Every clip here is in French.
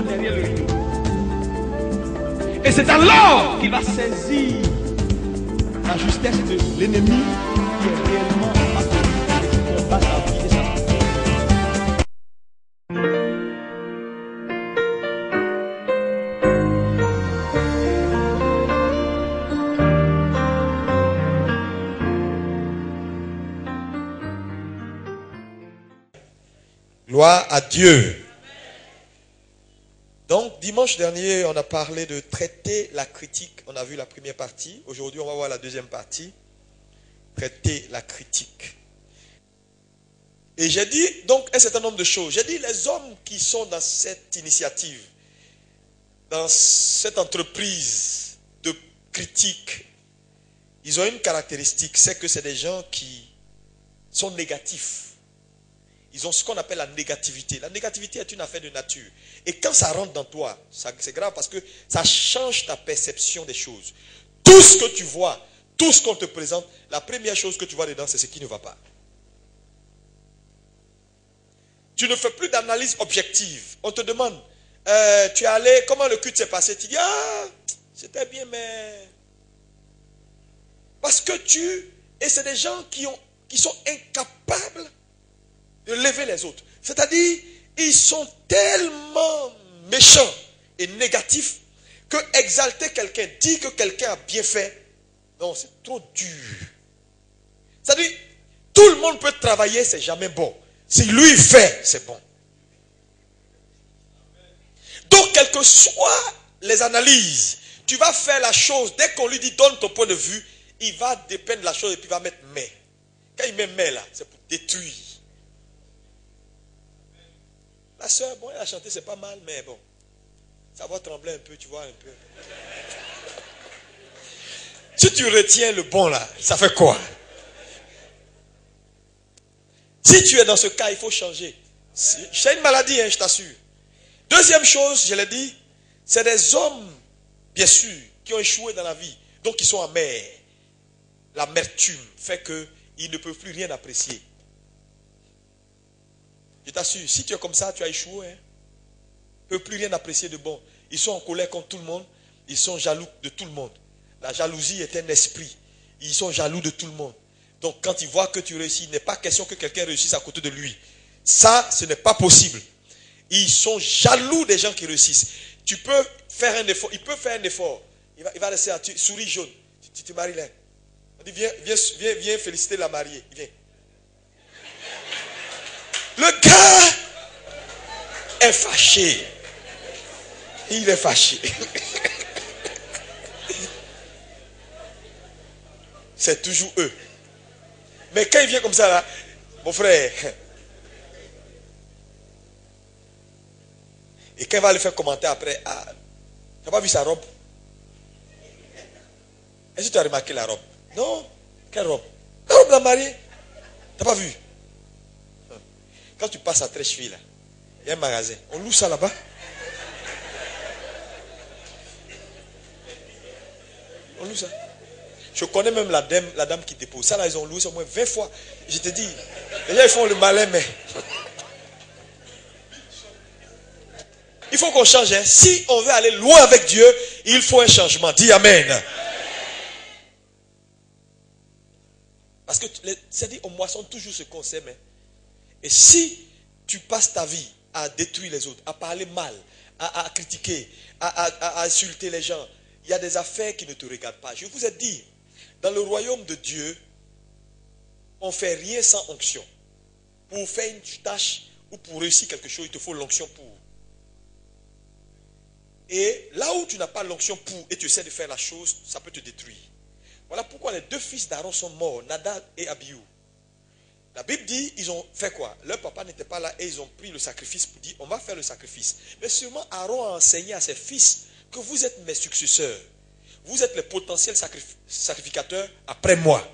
réellement derrière le rideau. Et c'est alors qu'il va saisir la justesse de l'ennemi qui est réellement en face de lui et qui combat sa vie et sa vie. Gloire à Dieu. Donc, dimanche dernier, on a parlé de traiter la critique. On a vu la première partie. Aujourd'hui, on va voir la deuxième partie. Traiter la critique. Et j'ai dit, donc, un certain nombre de choses. J'ai dit, les hommes qui sont dans cette initiative, dans cette entreprise de critique, ils ont une caractéristique, c'est que c'est des gens qui sont négatifs. Ils ont ce qu'on appelle la négativité. La négativité est une affaire de nature. Et quand ça rentre dans toi, c'est grave parce que ça change ta perception des choses. Tout ce que tu vois, tout ce qu'on te présente, la première chose que tu vois dedans, c'est ce qui ne va pas. Tu ne fais plus d'analyse objective. On te demande, tu es allé, comment le culte s'est passé? Tu dis, ah, c'était bien, mais... Parce que et c'est des gens qui sont incapables de lever les autres. C'est-à-dire, ils sont tellement méchants et négatifs que exalter quelqu'un, dire que quelqu'un a bien fait, non, c'est trop dur. C'est-à-dire, tout le monde peut travailler, c'est jamais bon. Si lui fait, c'est bon. Donc, quelles que soient les analyses, tu vas faire la chose, dès qu'on lui dit donne ton point de vue, il va dépeindre la chose et puis il va mettre mais. Quand il met mais là, c'est pour détruire. La soeur, bon, elle a chanté, c'est pas mal, mais bon, ça va trembler un peu, tu vois, un peu. Si tu retiens le bon là, ça fait quoi? Si tu es dans ce cas, il faut changer. C'est une maladie, hein, je t'assure. Deuxième chose, je l'ai dit, c'est des hommes, bien sûr, qui ont échoué dans la vie, donc ils sont amers. L'amertume fait qu'ils ne peuvent plus rien apprécier. Je t'assure, si tu es comme ça, tu as échoué. Hein. Ils ne peuvent plus rien apprécier de bon. Ils sont en colère contre tout le monde. Ils sont jaloux de tout le monde. La jalousie est un esprit. Ils sont jaloux de tout le monde. Donc quand ils voient que tu réussis, il n'est pas question que quelqu'un réussisse à côté de lui. Ça, ce n'est pas possible. Ils sont jaloux des gens qui réussissent. Tu peux faire un effort. Il peut faire un effort. Il va rester à souris jaune. Tu te maries là. On dit, viens féliciter la mariée. Viens. Le gars est fâché. Il est fâché. C'est toujours eux. Mais quand il vient comme ça là, mon frère, et quand il va lui faire commenter après, ah, tu n'as pas vu sa robe? Est-ce que tu as remarqué la robe? Non. Quelle robe? La robe de la mariée. Tu n'as pas vu? Quand tu passes à Trècheville, là, il y a un magasin. On loue ça là-bas. On loue ça. Je connais même la dame qui dépose. Ça là, ils ont loué ça au moins 20 fois. Je te dis, les gens ils font le malin, mais... Il faut qu'on change. Hein. Si on veut aller loin avec Dieu, il faut un changement. Dis Amen. Parce que, c'est-à-dire, on moissonne toujours ce qu'on sait, mais... Et si tu passes ta vie à détruire les autres, à parler mal, à critiquer, à insulter les gens, il y a des affaires qui ne te regardent pas. Je vous ai dit, dans le royaume de Dieu, on ne fait rien sans onction. Pour faire une tâche ou pour réussir quelque chose, il te faut l'onction pour. Et là où tu n'as pas l'onction pour et tu essaies de faire la chose, ça peut te détruire. Voilà pourquoi les deux fils d'Aaron sont morts, Nadab et Abihu. La Bible dit, ils ont fait quoi? Leur papa n'était pas là et ils ont pris le sacrifice pour dire, on va faire le sacrifice. Mais sûrement Aaron a enseigné à ses fils que vous êtes mes successeurs. Vous êtes les potentiels sacrificateurs après moi.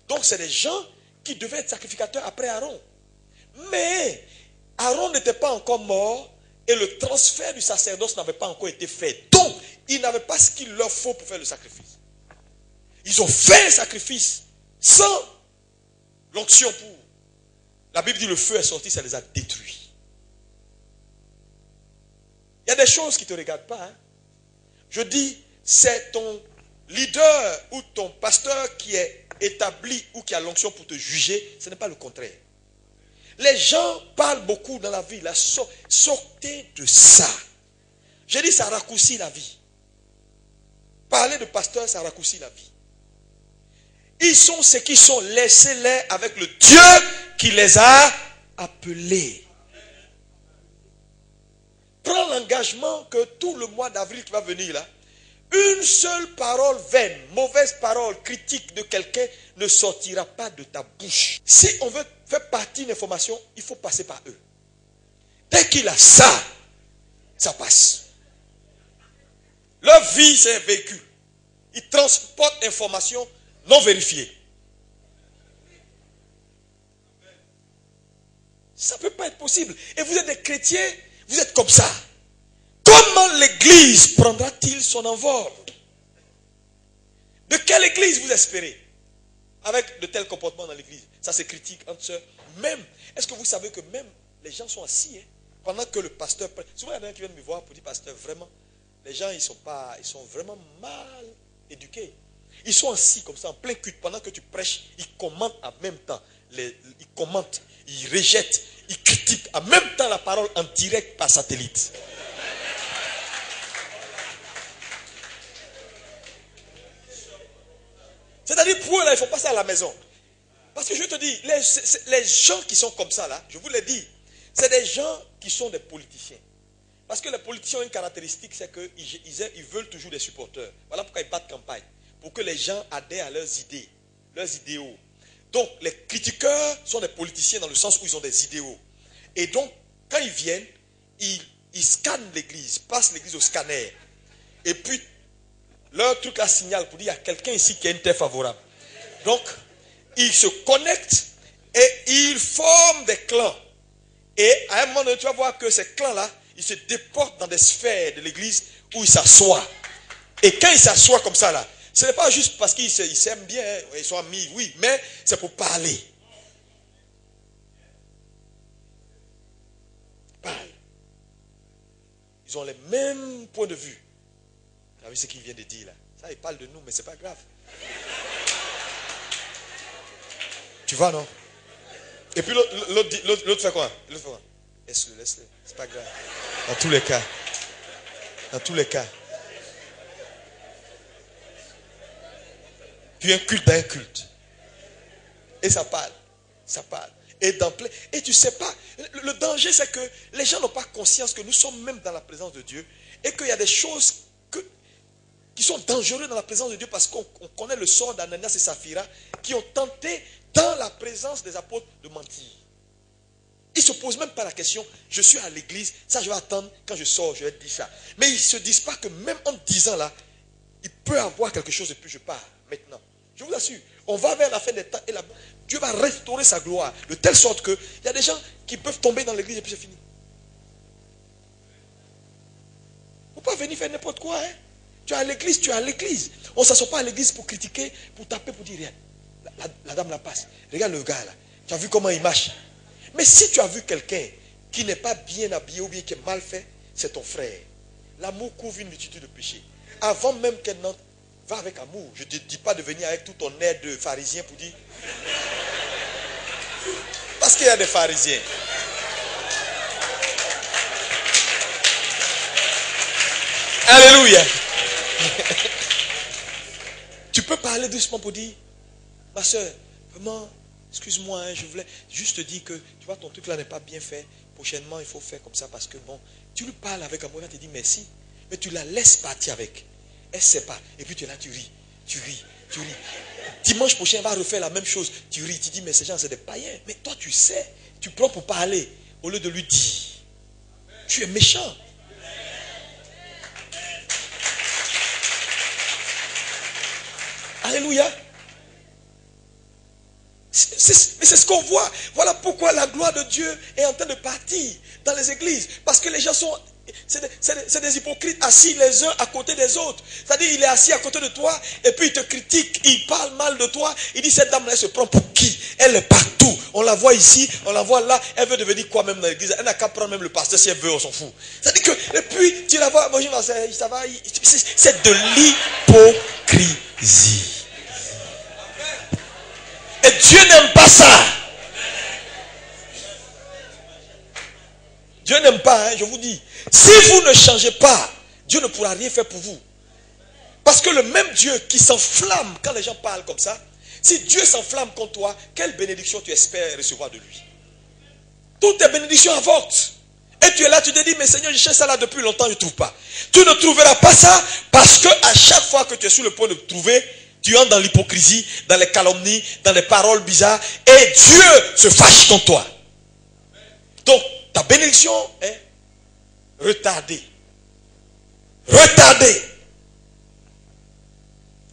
Donc c'est des gens qui devaient être sacrificateurs après Aaron. Mais Aaron n'était pas encore mort et le transfert du sacerdoce n'avait pas encore été fait. Donc, ils n'avaient pas ce qu'il leur faut pour faire le sacrifice. Ils ont fait un sacrifice sans l'onction pour. La Bible dit le feu est sorti, ça les a détruits. Il y a des choses qui ne te regardent pas. Hein. Je dis, c'est ton leader ou ton pasteur qui est établi ou qui a l'onction pour te juger. Ce n'est pas le contraire. Les gens parlent beaucoup dans la vie. Là, sortez de ça. J'ai dit, ça raccourcit la vie. Parler de pasteur, ça raccourcit la vie. Ils sont ce qu'ils sont. Laissez-les avec le Dieu qui les a appelés. Prends l'engagement que tout le mois d'avril qui va venir là, une seule parole vaine, mauvaise parole, critique de quelqu'un ne sortira pas de ta bouche. Si on veut faire partie d'une information, il faut passer par eux. Dès qu'il a ça, ça passe. Leur vie, c'est un véhicule. Ils transportent l'information non vérifiée. Ça ne peut pas être possible. Et vous êtes des chrétiens, vous êtes comme ça. Comment l'église prendra-t-il son envol? De quelle église vous espérez? Avec de tels comportements dans l'église. Ça c'est critique entre sœurs. Même, est-ce que vous savez que même les gens sont assis, hein, pendant que le pasteur... Souvent il y en a qui viennent me voir pour dire, pasteur, vraiment, les gens ils sont vraiment mal éduqués. Ils sont assis comme ça en plein culte. Pendant que tu prêches, ils commentent en même temps. Ils commentent, ils rejettent, ils critiquent en même temps la parole en direct par satellite. C'est-à-dire pour eux, là, il ne faut pas ça à la maison. Parce que je te dis, les gens qui sont comme ça, là, je vous l'ai dit, c'est des gens qui sont des politiciens. Parce que les politiciens ont une caractéristique, c'est qu'ils veulent toujours des supporters. Voilà pourquoi ils battent campagne. Pour que les gens adhèrent à leurs idées, leurs idéaux. Donc, les critiqueurs sont des politiciens dans le sens où ils ont des idéaux. Et donc, quand ils viennent, ils scannent l'église, passent l'église au scanner. Et puis, leur truc là signale pour dire, il y a quelqu'un ici qui a une terre favorable. Donc, ils se connectent et ils forment des clans. Et à un moment donné, tu vas voir que ces clans-là, ils se déportent dans des sphères de l'église où ils s'assoient. Et quand ils s'assoient comme ça, là, ce n'est pas juste parce qu'ils s'aiment bien, hein, ils sont amis, oui, mais c'est pour parler. Parle. Ils ont les mêmes points de vue. Vous savez ce qu'il vient de dire là? Ça, il parle de nous, mais ce n'est pas grave. Tu vois, non? Et puis l'autre fait quoi? Laisse-le, laisse-le. C'est pas grave. Dans tous les cas. Dans tous les cas. Puis un culte dans un culte. Et ça parle. Ça parle. Et tu sais pas, le danger c'est que les gens n'ont pas conscience que nous sommes même dans la présence de Dieu et qu'il y a des choses qui sont dangereuses dans la présence de Dieu parce qu'on connaît le sort d'Ananias et Saphira qui ont tenté dans la présence des apôtres de mentir. Ils ne se posent même pas la question, je suis à l'église, ça je vais attendre, quand je sors, je vais dire ça. Mais ils ne se disent pas que même en disant là, il peut avoir quelque chose et puis je pars maintenant. Je vous assure, on va vers la fin des temps et Dieu va restaurer sa gloire de telle sorte qu'il y a des gens qui peuvent tomber dans l'église et puis c'est fini. Il ne faut pas venir faire n'importe quoi. Hein? Tu es à l'église, tu es à l'église. On ne s'assoit pas à l'église pour critiquer, pour taper, pour dire rien. La dame la passe. Regarde le gars là. Tu as vu comment il marche. Mais si tu as vu quelqu'un qui n'est pas bien habillé ou bien qui est mal fait, c'est ton frère. L'amour couvre une multitude de péchés. Avant même qu'elle n'entre, va avec amour. Je ne te dis pas de venir avec tout ton air de pharisien pour dire. Parce qu'il y a des pharisiens. Alléluia. Tu peux parler doucement pour dire, ma soeur, vraiment, excuse-moi, hein, je voulais juste te dire que, tu vois, ton truc là n'est pas bien fait. Prochainement, il faut faire comme ça parce que, bon, tu lui parles avec amour, elle te dit merci, mais tu la laisses partir avec. Elle ne sait pas. Et puis tu es là, tu ris. Dimanche prochain, elle va refaire la même chose. Tu ris, tu dis, mais ces gens, c'est des païens. Mais toi, tu sais, tu prends pour parler au lieu de lui dire. Tu es méchant. Alléluia. Mais c'est ce qu'on voit. Voilà pourquoi la gloire de Dieu est en train de partir dans les églises. Parce que les gens sont C'est des hypocrites assis les uns à côté des autres. C'est-à-dire, il est assis à côté de toi et puis il te critique, il parle mal de toi. Il dit, cette dame-là, elle se prend pour qui? Elle est partout. On la voit ici, on la voit là. Elle veut devenir quoi même dans l'église? Elle n'a qu'à prendre même le pasteur si elle veut, on s'en fout. C'est-à-dire que, et puis, tu la vois, bonjour, ça va. C'est de l'hypocrisie. Et Dieu n'aime pas ça. Dieu n'aime pas, hein, je vous dis. Si vous ne changez pas, Dieu ne pourra rien faire pour vous. Parce que le même Dieu qui s'enflamme quand les gens parlent comme ça, si Dieu s'enflamme contre toi, quelle bénédiction tu espères recevoir de lui? Toutes tes bénédictions avortent. Et tu es là, tu te dis, mais Seigneur, je cherche ça là depuis longtemps, je ne trouve pas. Tu ne trouveras pas ça parce que à chaque fois que tu es sur le point de trouver, tu entres dans l'hypocrisie, dans les calomnies, dans les paroles bizarres, et Dieu se fâche contre toi. Donc, ta bénédiction est retardée. Retardée.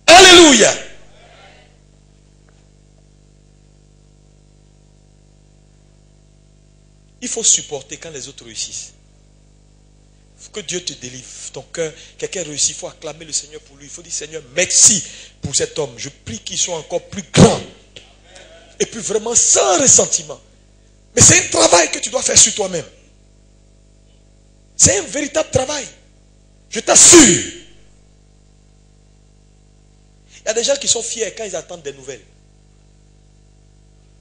Alléluia. Il faut supporter quand les autres réussissent. Il faut que Dieu te délivre. Ton cœur, quelqu'un réussit, il faut acclamer le Seigneur pour lui. Il faut dire, Seigneur, merci pour cet homme. Je prie qu'il soit encore plus grand. Et puis vraiment sans ressentiment. Mais c'est un travail que tu dois faire sur toi-même. C'est un véritable travail. Je t'assure. Il y a des gens qui sont fiers quand ils attendent des nouvelles.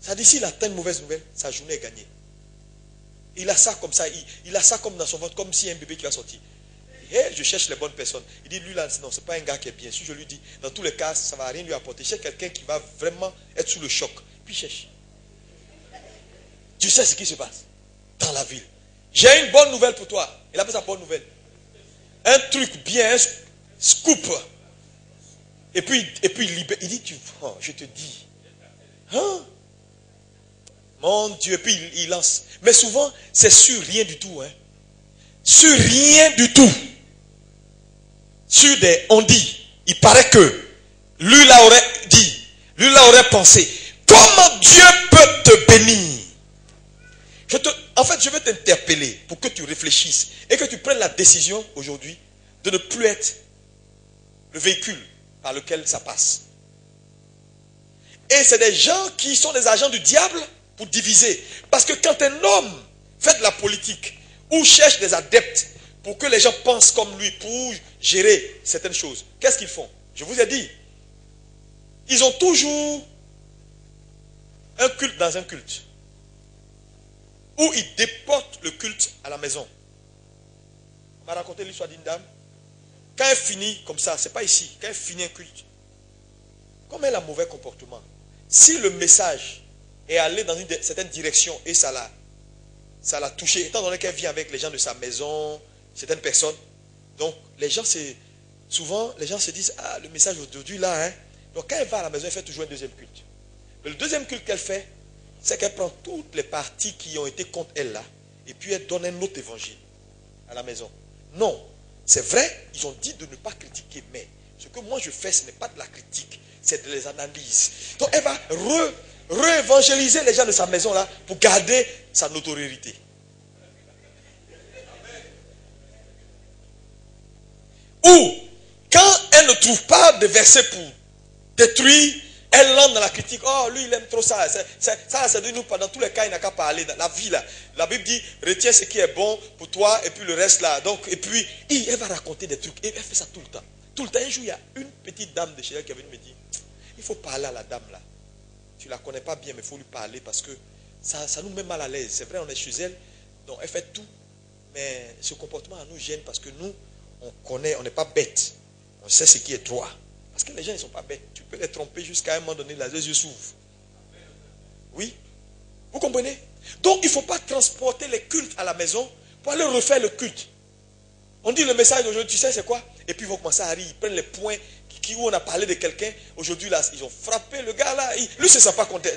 Ça dit, s'il attend une mauvaise nouvelle, sa journée est gagnée. Il a ça comme ça, il a ça comme dans son ventre, comme si un bébé qui va sortir. Hey, je cherche les bonnes personnes. Il dit, lui là, non, c'est pas un gars qui est bien. Si je lui dis, dans tous les cas, ça ne va rien lui apporter. Je cherche quelqu'un qui va vraiment être sous le choc. Puis cherche. Tu sais ce qui se passe dans la ville. J'ai une bonne nouvelle pour toi. Il appelle ça bonne nouvelle. Un truc bien, un scoop. Et puis il dit, oh, je te dis. Hein? Mon Dieu, et puis il lance. Mais souvent, c'est sur rien du tout. Hein? Sur rien du tout. Sur des on dit. Il paraît que lui là aurait dit, lui là aurait pensé. Comment Dieu peut te bénir? En fait, je veux t'interpeller pour que tu réfléchisses et que tu prennes la décision aujourd'hui de ne plus être le véhicule par lequel ça passe. Et c'est des gens qui sont des agents du diable pour diviser. Parce que quand un homme fait de la politique ou cherche des adeptes pour que les gens pensent comme lui, pour gérer certaines choses, qu'est-ce qu'ils font? Je vous ai dit, ils ont toujours un culte dans un culte. Où ils déportent le culte à la maison. On m'a raconté l'histoire d'une dame. Quand elle finit comme ça, c'est pas ici, quand elle finit un culte, comme elle a mauvais comportement, si le message est allé dans une certaine direction et ça l'a touché, étant donné qu'elle vit avec les gens de sa maison, certaines personnes, donc les gens souvent les gens se disent, ah, le message aujourd'hui là, hein. Donc quand elle va à la maison, elle fait toujours un deuxième culte. Mais le deuxième culte qu'elle fait, c'est qu'elle prend toutes les parties qui ont été contre elle là, et puis elle donne un autre évangile à la maison. Non, c'est vrai, ils ont dit de ne pas critiquer, mais ce que moi je fais, ce n'est pas de la critique, c'est de les analyses. Donc elle va réévangéliser les gens de sa maison là, pour garder sa notoriété. Ou, quand elle ne trouve pas de verset pour détruire, elle lance dans la critique. Oh, lui, il aime trop ça. Ça, c'est de nous. Dans tous les cas, il n'a qu'à parler. Dans la vie, là. La Bible dit, retiens ce qui est bon pour toi et puis le reste, là. Donc, et puis, elle va raconter des trucs. Et elle fait ça tout le temps. Tout le temps. Un jour, il y a une petite dame de chez elle qui est venue me dire, il faut parler à la dame, là. Tu ne la connais pas bien, mais il faut lui parler parce que ça nous met mal à l'aise. C'est vrai, on est chez elle. Donc, elle fait tout. Mais ce comportement nous gêne parce que nous, on connaît, on n'est pas bête. On sait ce qui est droit. Parce que les gens, ils ne sont pas bêtes. Tu peux les tromper jusqu'à un moment donné, les yeux s'ouvrent. Oui? Vous comprenez? Donc, il ne faut pas transporter les cultes à la maison pour aller refaire le culte. On dit le message d'aujourd'hui, tu sais c'est quoi? Et puis ils vont commencer à rire, ils prennent les points où on a parlé de quelqu'un. Aujourd'hui, là, ils ont frappé le gars là. Lui, il ne se sent pas content.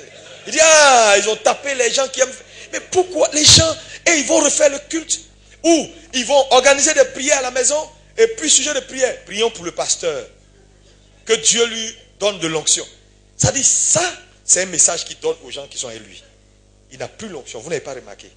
Il dit, ah, ils ont tapé les gens qui aiment. Mais pourquoi les gens, et ils vont refaire le culte? Ou ils vont organiser des prières à la maison. Et puis, sujet de prière, prions pour le pasteur. Que Dieu lui donne de l'onction. Ça dit, ça, c'est un message qu'il donne aux gens qui sont à lui. Il n'a plus l'onction. Vous n'avez pas remarqué.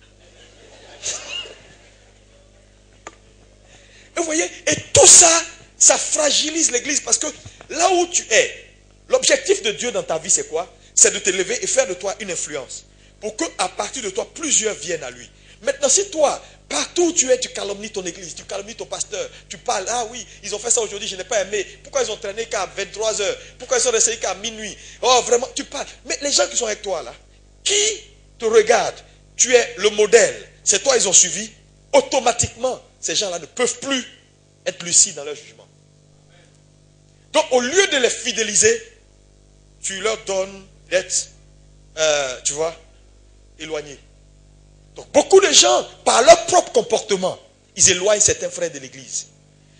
Et vous voyez, et tout ça, ça fragilise l'église parce que là où tu es, l'objectif de Dieu dans ta vie, c'est quoi? C'est de t'élever et faire de toi une influence. Pour qu'à partir de toi, plusieurs viennent à lui. Maintenant, si toi, partout où tu es, tu calomnies ton église, tu calomnies ton pasteur, tu parles, ah oui, ils ont fait ça aujourd'hui, je n'ai pas aimé. Pourquoi ils ont traîné qu'à 23 heures? Pourquoi ils sont restés qu'à minuit? Oh, vraiment, tu parles. Mais les gens qui sont avec toi là, qui te regardent, tu es le modèle, c'est toi, ils ont suivi, automatiquement, ces gens-là ne peuvent plus être lucides dans leur jugement. Donc, au lieu de les fidéliser, tu leur donnes d'être, tu vois, éloignés. Donc, beaucoup de gens, par leur propre comportement, ils éloignent certains frères de l'église.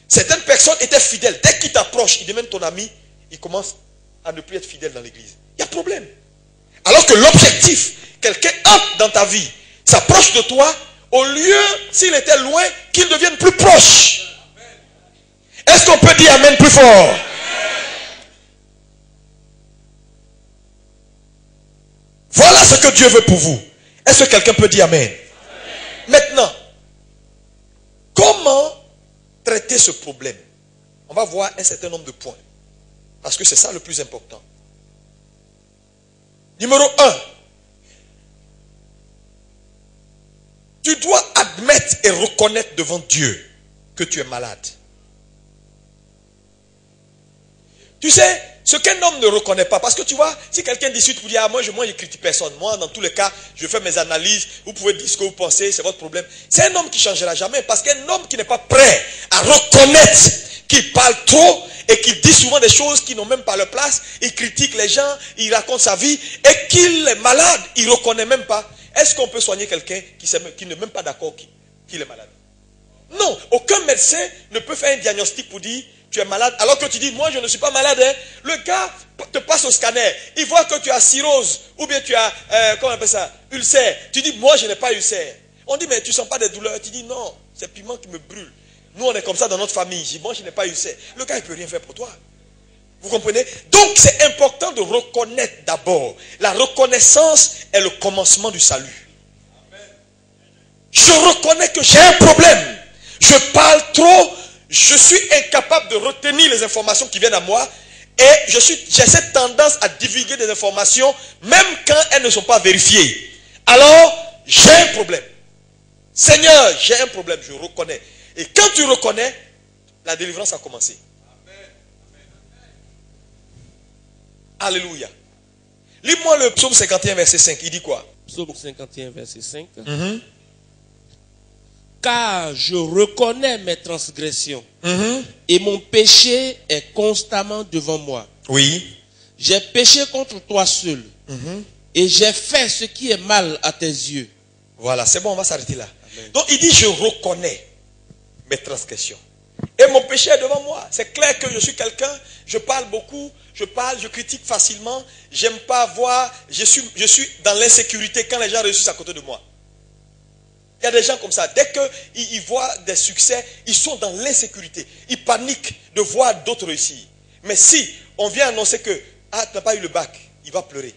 Certaines personnes étaient fidèles. Dès qu'ils t'approchent, ils deviennent ton ami, ils commencent à ne plus être fidèles dans l'église. Il y a problème. Alors que l'objectif, quelqu'un entre dans ta vie, s'approche de toi, au lieu, s'il était loin, qu'il devienne plus proche. Est-ce qu'on peut dire Amen plus fort? Voilà ce que Dieu veut pour vous. Est-ce que quelqu'un peut dire Amen? Maintenant, comment traiter ce problème? On va voir un certain nombre de points. Parce que c'est ça le plus important. Numéro 1. Tu dois admettre et reconnaître devant Dieu que tu es malade. Tu sais, ce qu'un homme ne reconnaît pas, parce que tu vois, si quelqu'un discute pour dire, ah, moi je critique personne, moi dans tous les cas, je fais mes analyses, vous pouvez dire ce que vous pensez, c'est votre problème. C'est un homme qui ne changera jamais, parce qu'un homme qui n'est pas prêt à reconnaître qu'il parle trop et qu'il dit souvent des choses qui n'ont même pas leur place, il critique les gens, il raconte sa vie et qu'il est malade, il ne reconnaît même pas. Est-ce qu'on peut soigner quelqu'un qui n'est même pas d'accord qu'il est malade? Non, aucun médecin ne peut faire un diagnostic pour dire tu es malade, alors que tu dis moi je ne suis pas malade. Hein. Le gars te passe au scanner, il voit que tu as cirrhose, ou bien tu as, comment on appelle ça, ulcère. Tu dis moi je n'ai pas ulcère. On dit mais tu ne sens pas des douleurs. Tu dis non, c'est le piment qui me brûle. Nous on est comme ça dans notre famille. Je dis moi je n'ai pas ulcère. Le gars il ne peut rien faire pour toi. Vous comprenez? Donc c'est important de reconnaître d'abord. La reconnaissance est le commencement du salut. Je reconnais que j'ai un problème. Je parle trop. Je suis incapable de retenir les informations qui viennent à moi. Et j'ai cette tendance à divulguer des informations même quand elles ne sont pas vérifiées. Alors, j'ai un problème. Seigneur, j'ai un problème. Je reconnais. Et quand tu reconnais, la délivrance a commencé. Alléluia. Lis-moi le psaume 51, verset 5. Il dit quoi? Psaume 51, verset 5. Car je reconnais mes transgressions et mon péché est constamment devant moi. Oui. J'ai péché contre toi seul et j'ai fait ce qui est mal à tes yeux. Voilà, c'est bon, on va s'arrêter là. Amen. Donc il dit je reconnais mes transgressions et mon péché est devant moi. C'est clair que je suis quelqu'un, je parle beaucoup, je critique facilement, j'aime pas voir, je suis dans l'insécurité quand les gens réussissent à côté de moi. Il y a des gens comme ça, dès qu'ils voient des succès, ils sont dans l'insécurité. Ils paniquent de voir d'autres réussir. Mais si on vient annoncer que, ah, tu n'as pas eu le bac, il va pleurer.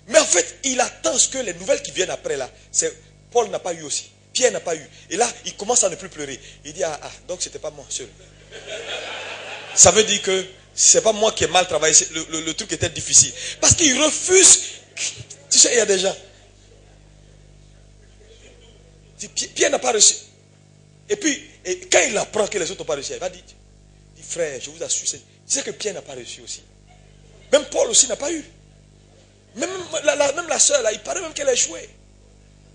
Mais en fait, il attend ce que les nouvelles qui viennent après là, c'est Paul n'a pas eu aussi, Pierre n'a pas eu. Et là, il commence à ne plus pleurer. Il dit, ah, donc c'était pas moi seul. Ça veut dire que c'est pas moi qui ai mal travaillé, le truc était difficile. Parce qu'il refuse. Tu sais, il y a des gens. Pierre n'a pas reçu. Et puis, quand il apprend que les autres n'ont pas reçu, il va dire, frère, je vous assure, tu sais que Pierre n'a pas reçu aussi. Même Paul aussi n'a pas eu. Même la soeur, là, il paraît même qu'elle a échoué.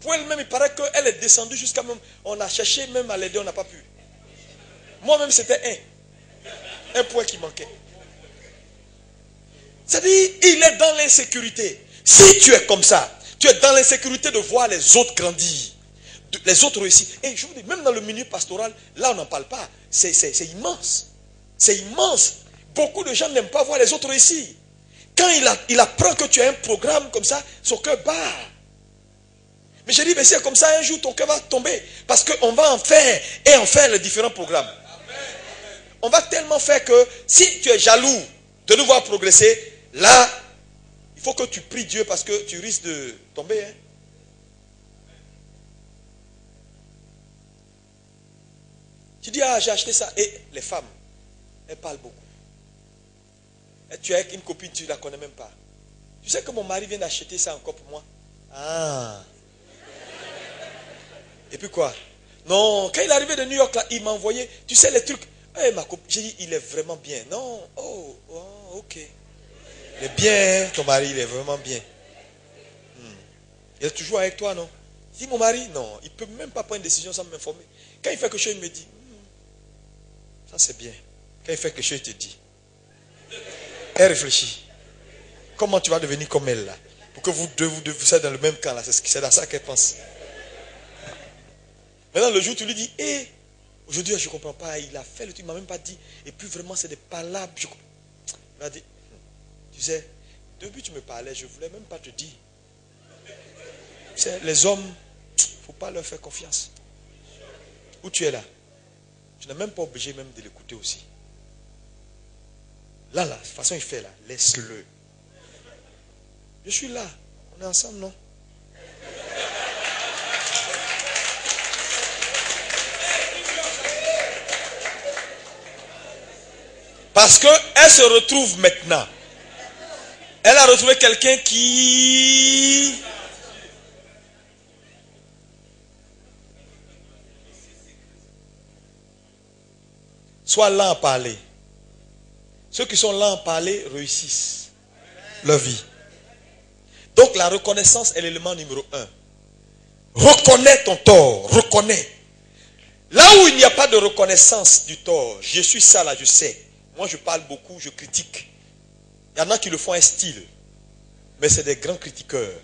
Pour elle-même, il paraît qu'elle est descendue jusqu'à même, on a cherché même à l'aider, on n'a pas pu. Moi-même, c'était un point qui manquait. C'est-à-dire, il est dans l'insécurité. Si tu es comme ça, tu es dans l'insécurité de voir les autres grandir. Les autres réussir. Et je vous dis, même dans le milieu pastoral, là on n'en parle pas. C'est immense. C'est immense. Beaucoup de gens n'aiment pas voir les autres réussir. Quand il apprend que tu as un programme comme ça, son cœur bat. Mais j'ai dit, mais si c'est comme ça, un jour ton cœur va tomber. Parce qu'on va en faire les différents programmes. On va tellement faire que si tu es jaloux de nous voir progresser, là, il faut que tu pries Dieu parce que tu risques de tomber. Hein. Tu dis, ah, j'ai acheté ça. Et les femmes, elles parlent beaucoup. Et tu es avec une copine, tu ne la connais même pas. Tu sais que mon mari vient d'acheter ça encore pour moi. Ah. Et puis quoi? Non, quand il est arrivé de New York, là, il m'a envoyé, tu sais, les trucs. Hey, ma copine, j'ai dit, il est vraiment bien. Non, oh, ok. Il est bien, ton mari, il est vraiment bien. Il est toujours avec toi, non? Si mon mari, non, il ne peut même pas prendre une décision sans m'informer. Quand il fait quelque chose, il me dit, ça c'est bien. Quand il fait quelque chose, il te dit. Elle réfléchit. Comment tu vas devenir comme elle là? Pour que vous deux, vous soyez dans le même camp là. C'est à ça qu'elle pense. Maintenant, le jour où tu lui dis, hé, aujourd'hui je ne comprends pas, il a fait le truc, il ne m'a même pas dit. Et puis vraiment, c'est des palabres. Il m'a dit, tu sais, depuis que tu me parlais, je ne voulais même pas te dire. Tu sais, les hommes, il ne faut pas leur faire confiance. Où tu es là? Tu n'es même pas obligé même de l'écouter aussi. Là, de toute façon, il fait là, laisse-le. Je suis là, on est ensemble, non? Parce qu'elle se retrouve maintenant. Elle a retrouvé quelqu'un qui... soit lent à parler. Ceux qui sont lents à parler réussissent leur vie. Donc la reconnaissance est l'élément numéro 1. Reconnais ton tort, reconnais. Là où il n'y a pas de reconnaissance du tort, je suis ça là, je sais. Moi je parle beaucoup, je critique. Il y en a qui le font un style, mais c'est des grands critiqueurs.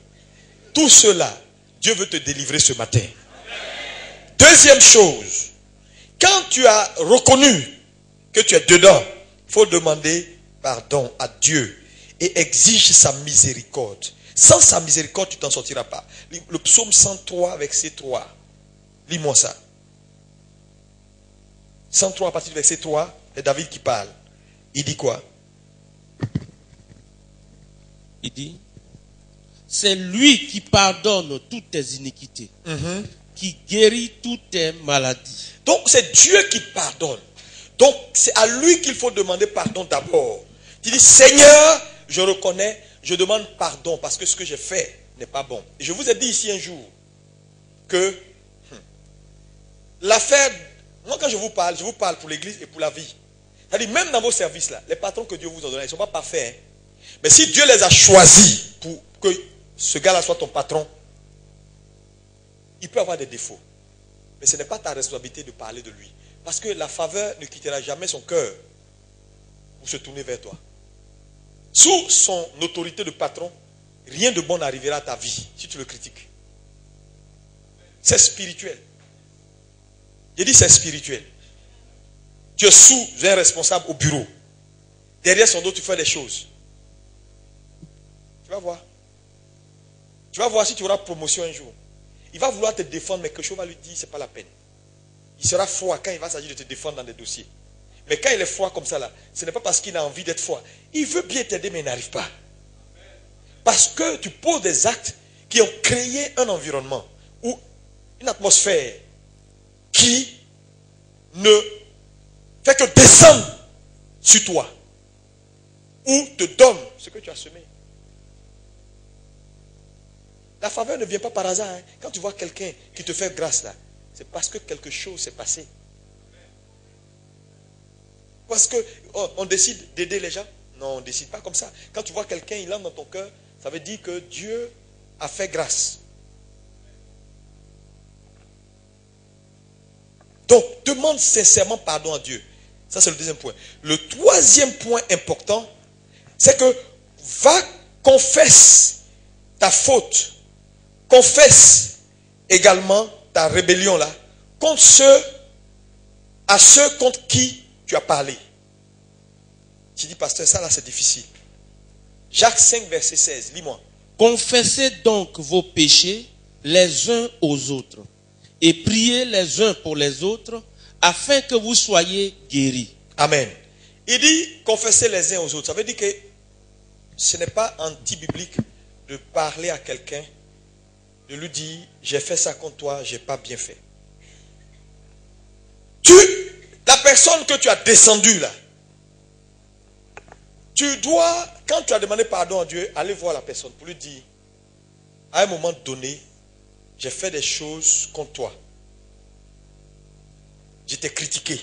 Tout cela, Dieu veut te délivrer ce matin. Deuxième chose, quand tu as reconnu que tu es dedans, il faut demander pardon à Dieu et exige sa miséricorde. Sans sa miséricorde, tu ne t'en sortiras pas. Le psaume 103, verset 3. Lis-moi ça. 103 à partir du verset 3, c'est David qui parle. Il dit quoi? Il dit, c'est lui qui pardonne toutes tes iniquités, qui guérit toutes tes maladies. Donc c'est Dieu qui pardonne. Donc c'est à lui qu'il faut demander pardon d'abord. Tu dis, Seigneur, je reconnais, je demande pardon parce que ce que j'ai fait n'est pas bon. Et je vous ai dit ici un jour que l'affaire, moi quand je vous parle pour l'église et pour la vie. C'est-à-dire même dans vos services là, les patrons que Dieu vous a donnés, ils ne sont pas parfaits. Hein. Mais si Dieu les a choisis pour que ce gars-là soit ton patron, il peut avoir des défauts. Mais ce n'est pas ta responsabilité de parler de lui. Parce que la faveur ne quittera jamais son cœur pour se tourner vers toi. Sous son autorité de patron, rien de bon n'arrivera à ta vie si tu le critiques. C'est spirituel. J'ai dit c'est spirituel. Tu es sous un responsable au bureau. Derrière son dos, tu fais les choses. Tu vas voir. Tu vas voir si tu auras promotion un jour. Il va vouloir te défendre, mais quelque chose va lui dire, c'est pas la peine. Il sera froid quand il va s'agir de te défendre dans des dossiers. Mais quand il est froid comme ça là, ce n'est pas parce qu'il a envie d'être froid. Il veut bien t'aider, mais il n'arrive pas. Parce que tu poses des actes qui ont créé un environnement ou une atmosphère qui ne fait que descendre sur toi ou te donne ce que tu as semé. La faveur ne vient pas par hasard. Hein. Quand tu vois quelqu'un qui te fait grâce là, c'est parce que quelque chose s'est passé. Parce qu'on décide d'aider les gens. Non, on ne décide pas comme ça. Quand tu vois quelqu'un, il entre dans ton cœur, ça veut dire que Dieu a fait grâce. Donc, demande sincèrement pardon à Dieu. Ça, c'est le deuxième point. Le troisième point important, c'est que va confesse ta faute. Confesse également ta rébellion là contre ceux contre qui tu as parlé. Tu dis, pasteur, ça là c'est difficile. Jacques 5, verset 16, lis-moi. Confessez donc vos péchés les uns aux autres et priez les uns pour les autres afin que vous soyez guéris. Amen. Il dit confessez les uns aux autres. Ça veut dire que ce n'est pas anti-biblique de parler à quelqu'un, de lui dire j'ai fait ça contre toi, j'ai pas bien fait. Tu personne que tu as descendue là, tu dois, quand tu as demandé pardon à Dieu, aller voir la personne pour lui dire, à un moment donné, j'ai fait des choses contre toi. Je t'ai critiqué.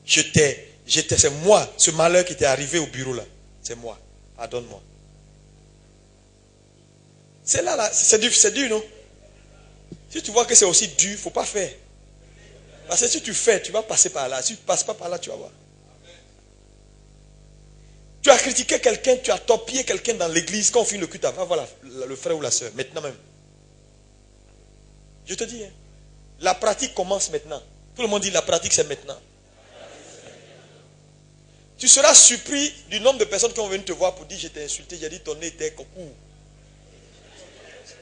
C'est moi, ce malheur qui t'est arrivé au bureau là. C'est moi. Pardonne-moi. C'est là, c'est dur, non? Si tu vois que c'est aussi dur, il ne faut pas faire. Parce que si tu fais, tu vas passer par là. Si tu ne passes pas par là, tu vas voir. Tu as critiqué quelqu'un, tu as torpillé quelqu'un dans l'église. Quand on finit le culte, va voir le frère ou la soeur. Maintenant même. Je te dis, hein, la pratique commence maintenant. Tout le monde dit la pratique c'est maintenant. Tu seras surpris du nombre de personnes qui ont venu te voir pour dire je t'ai insulté, j'ai dit ton nez était concours.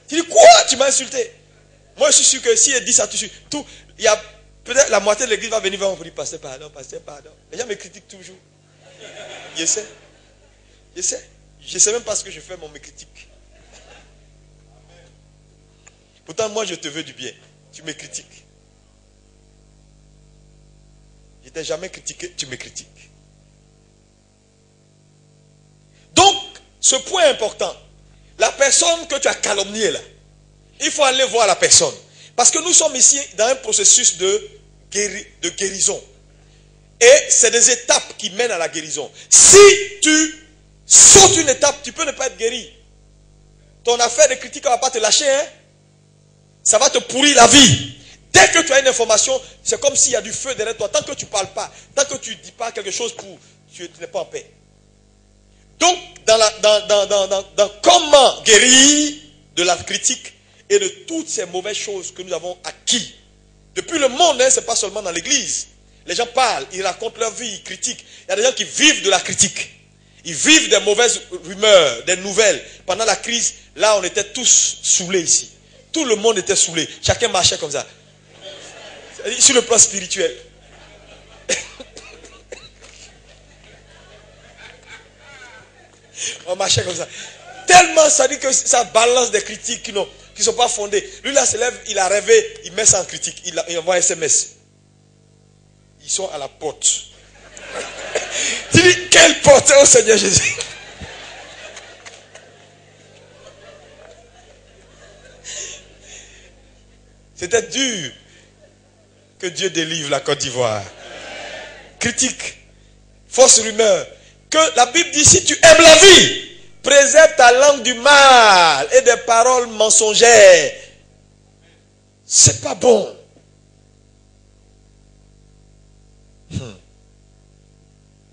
Tu dis quoi? Tu m'as insulté? Moi je suis sûr que si elle dit ça, il y a peut-être la moitié de l'église va venir voir pour dire pasteur pardon, pasteur pardon. Les gens me critiquent toujours. Je sais. Je sais même pas ce que je fais, mais on me critique. Pourtant moi je te veux du bien. Tu me critiques. Je t'ai jamais critiqué, tu me critiques. Donc, ce point important, la personne que tu as calomniée là, il faut aller voir la personne. Parce que nous sommes ici dans un processus de guérison. Et c'est des étapes qui mènent à la guérison. Si tu sautes une étape, tu peux ne pas être guéri. Ton affaire de critique ne va pas te lâcher. Hein? Ça va te pourrir la vie. Dès que tu as une information, c'est comme s'il y a du feu derrière toi. Tant que tu ne parles pas, tant que tu ne dis pas quelque chose, tu n'es pas en paix. Donc, dans comment guérir de la critique et de toutes ces mauvaises choses que nous avons acquis. Depuis le monde, hein, ce n'est pas seulement dans l'église. Les gens parlent, ils racontent leur vie, ils critiquent. Il y a des gens qui vivent de la critique. Ils vivent des mauvaises rumeurs, des nouvelles. Pendant la crise, là, on était tous saoulés ici. Tout le monde était saoulé. Chacun marchait comme ça. Sur le plan spirituel. On marchait comme ça. Tellement ça dit que ça balance des critiques qui ne sont pas fondées. Lui là se lève, il a rêvé, il met ça en critique. Il envoie un SMS. Ils sont à la porte. Tu dis, quelle porte au Seigneur Jésus? C'était dur que Dieu délivre la Côte d'Ivoire. Critique, fausse rumeur. Que la Bible dit, si tu aimes la vie, préserve ta langue du mal et des paroles mensongères. C'est pas bon.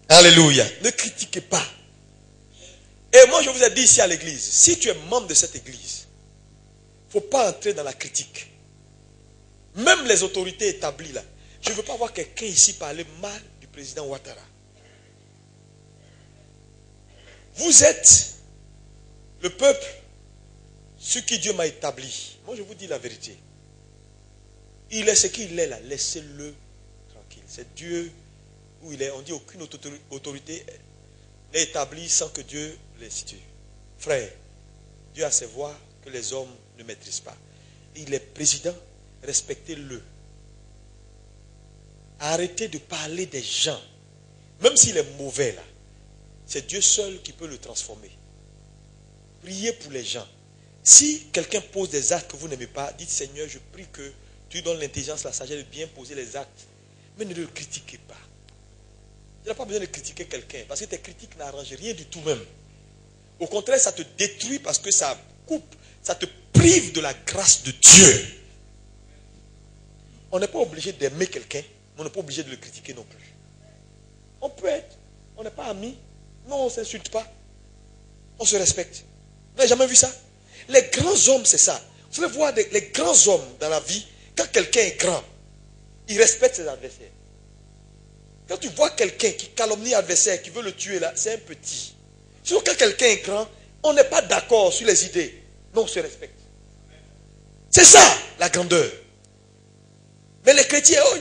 Alléluia. Ne critiquez pas. Et moi je vous ai dit ici à l'église, si tu es membre de cette église, il ne faut pas entrer dans la critique. Même les autorités établies là. Je ne veux pas voir quelqu'un ici parler mal du président Ouattara. Vous êtes le peuple sur qui Dieu m'a établi. Moi je vous dis la vérité. Il est ce qu'il est là. Laissez-le tranquille. C'est Dieu où il est. On dit aucune autorité n'est établie sans que Dieu l'institue. Frère, Dieu a ses voies que les hommes ne maîtrisent pas. Il est président. Respectez-le. Arrêtez de parler des gens. Même s'il est mauvais là. C'est Dieu seul qui peut le transformer. Priez pour les gens. Si quelqu'un pose des actes que vous n'aimez pas, dites Seigneur, je prie que tu donnes l'intelligence, la sagesse de bien poser les actes. Mais ne le critiquez pas. Tu n'as pas besoin de critiquer quelqu'un parce que tes critiques n'arrangent rien du tout même. Au contraire, ça te détruit parce que ça coupe, ça te prive de la grâce de Dieu. On n'est pas obligé d'aimer quelqu'un, mais on n'est pas obligé de le critiquer non plus. On peut être, on n'est pas amis, non, on ne s'insulte pas. On se respecte. Vous n'avez jamais vu ça? Les grands hommes, c'est ça. Vous pouvez voir les grands hommes dans la vie, quand quelqu'un est grand, il respecte ses adversaires. Quand tu vois quelqu'un qui calomnie l'adversaire, qui veut le tuer là, c'est un petit. Sinon, quand quelqu'un est grand, on n'est pas d'accord sur les idées. Mais on se respecte. C'est ça, la grandeur. Mais les chrétiens, oh,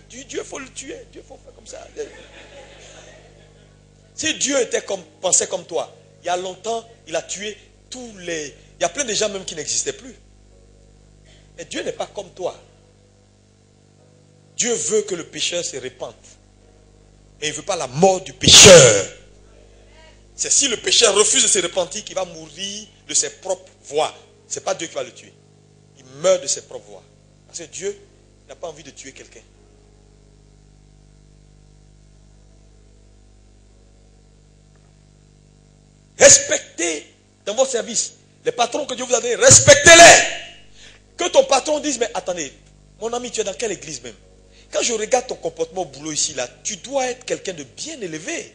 Dieu faut le tuer. Dieu faut faire comme ça. Si Dieu pensait comme toi, il y a longtemps, il a tué tous les... Il y a plein de gens même qui n'existaient plus. Mais Dieu n'est pas comme toi. Dieu veut que le pécheur se répande. Et il ne veut pas la mort du pécheur. C'est si le pécheur refuse de se repentir qu'il va mourir de ses propres voies. Ce n'est pas Dieu qui va le tuer. Il meurt de ses propres voies. Parce que Dieu n'a pas envie de tuer quelqu'un. Respectez dans votre service les patrons que Dieu vous a donnés. Respectez-les. Que ton patron dise, mais attendez, mon ami, tu es dans quelle église même? Quand je regarde ton comportement au boulot ici, là, tu dois être quelqu'un de bien élevé.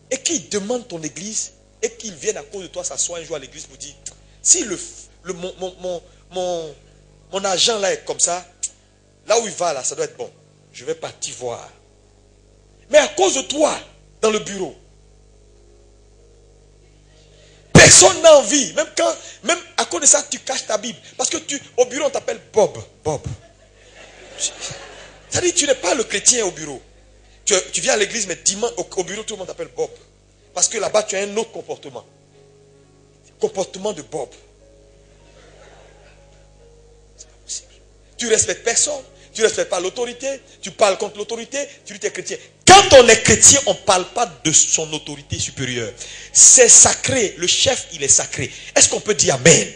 Et qu'il demande ton église et qu'il vienne à cause de toi s'asseoir un jour à l'église pour dire, si mon agent là est comme ça, là où il va là, ça doit être bon. Je vais partir voir. Mais à cause de toi, dans le bureau, personne n'a envie. Même à cause de ça, tu caches ta Bible. Parce que au bureau, on t'appelle Bob. C'est-à-dire que tu n'es pas le chrétien au bureau. Tu viens à l'église, mais dimanche, au bureau, tout le monde t'appelle Bob. Parce que là-bas, tu as un autre comportement. Comportement de Bob. C'est pas possible. Tu ne respectes personne. Tu ne respectes pas l'autorité. Tu parles contre l'autorité. Tu dis que tu es chrétien. Quand on est chrétien, on ne parle pas de son autorité supérieure. C'est sacré. Le chef, il est sacré. Est-ce qu'on peut dire Amen? Amen.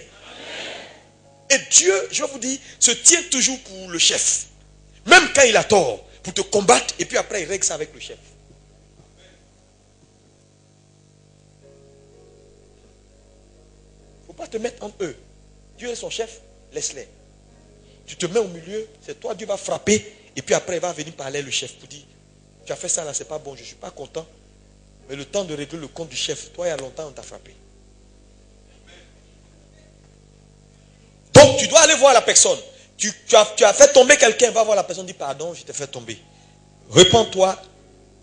Et Dieu, je vous dis, se tient toujours pour le chef. Même quand il a tort, pour te combattre, et puis après, il règle ça avec le chef. Il ne faut pas te mettre entre eux. Dieu est son chef, laisse-les. Tu te mets au milieu, c'est toi, Dieu va frapper, et puis après, il va venir parler le chef pour dire, tu as fait ça là, c'est pas bon, je ne suis pas content. Mais le temps de régler le compte du chef, toi, il y a longtemps, on t'a frappé. Donc, tu dois aller voir la personne. Tu as fait tomber quelqu'un, va voir la personne, dis pardon, je t'ai fait tomber. Repends-toi,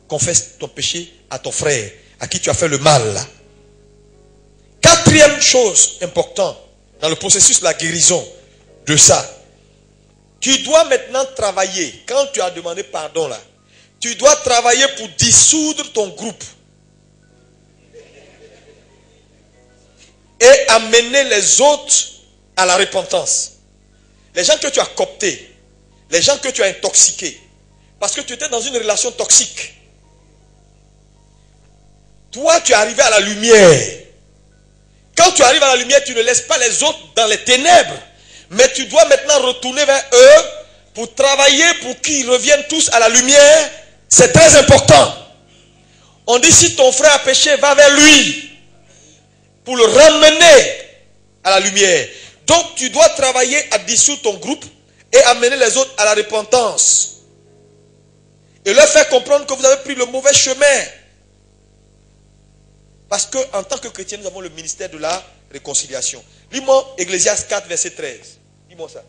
confesse ton péché à ton frère, à qui tu as fait le mal là. Quatrième chose importante dans le processus de la guérison de ça, tu dois maintenant travailler, quand tu as demandé pardon là, tu dois travailler pour dissoudre ton groupe et amener les autres à la repentance. Les gens que tu as cooptés, les gens que tu as intoxiqués, parce que tu étais dans une relation toxique. Toi, tu es arrivé à la lumière. Quand tu arrives à la lumière, tu ne laisses pas les autres dans les ténèbres. Mais tu dois maintenant retourner vers eux pour travailler pour qu'ils reviennent tous à la lumière. C'est très important. On dit si ton frère a péché, va vers lui pour le ramener à la lumière. Donc tu dois travailler à dissoudre ton groupe et amener les autres à la repentance. Et leur faire comprendre que vous avez pris le mauvais chemin. Parce qu'en tant que chrétien, nous avons le ministère de la réconciliation. Lis-moi Ecclésiaste 4, verset 13. Dis-moi ça.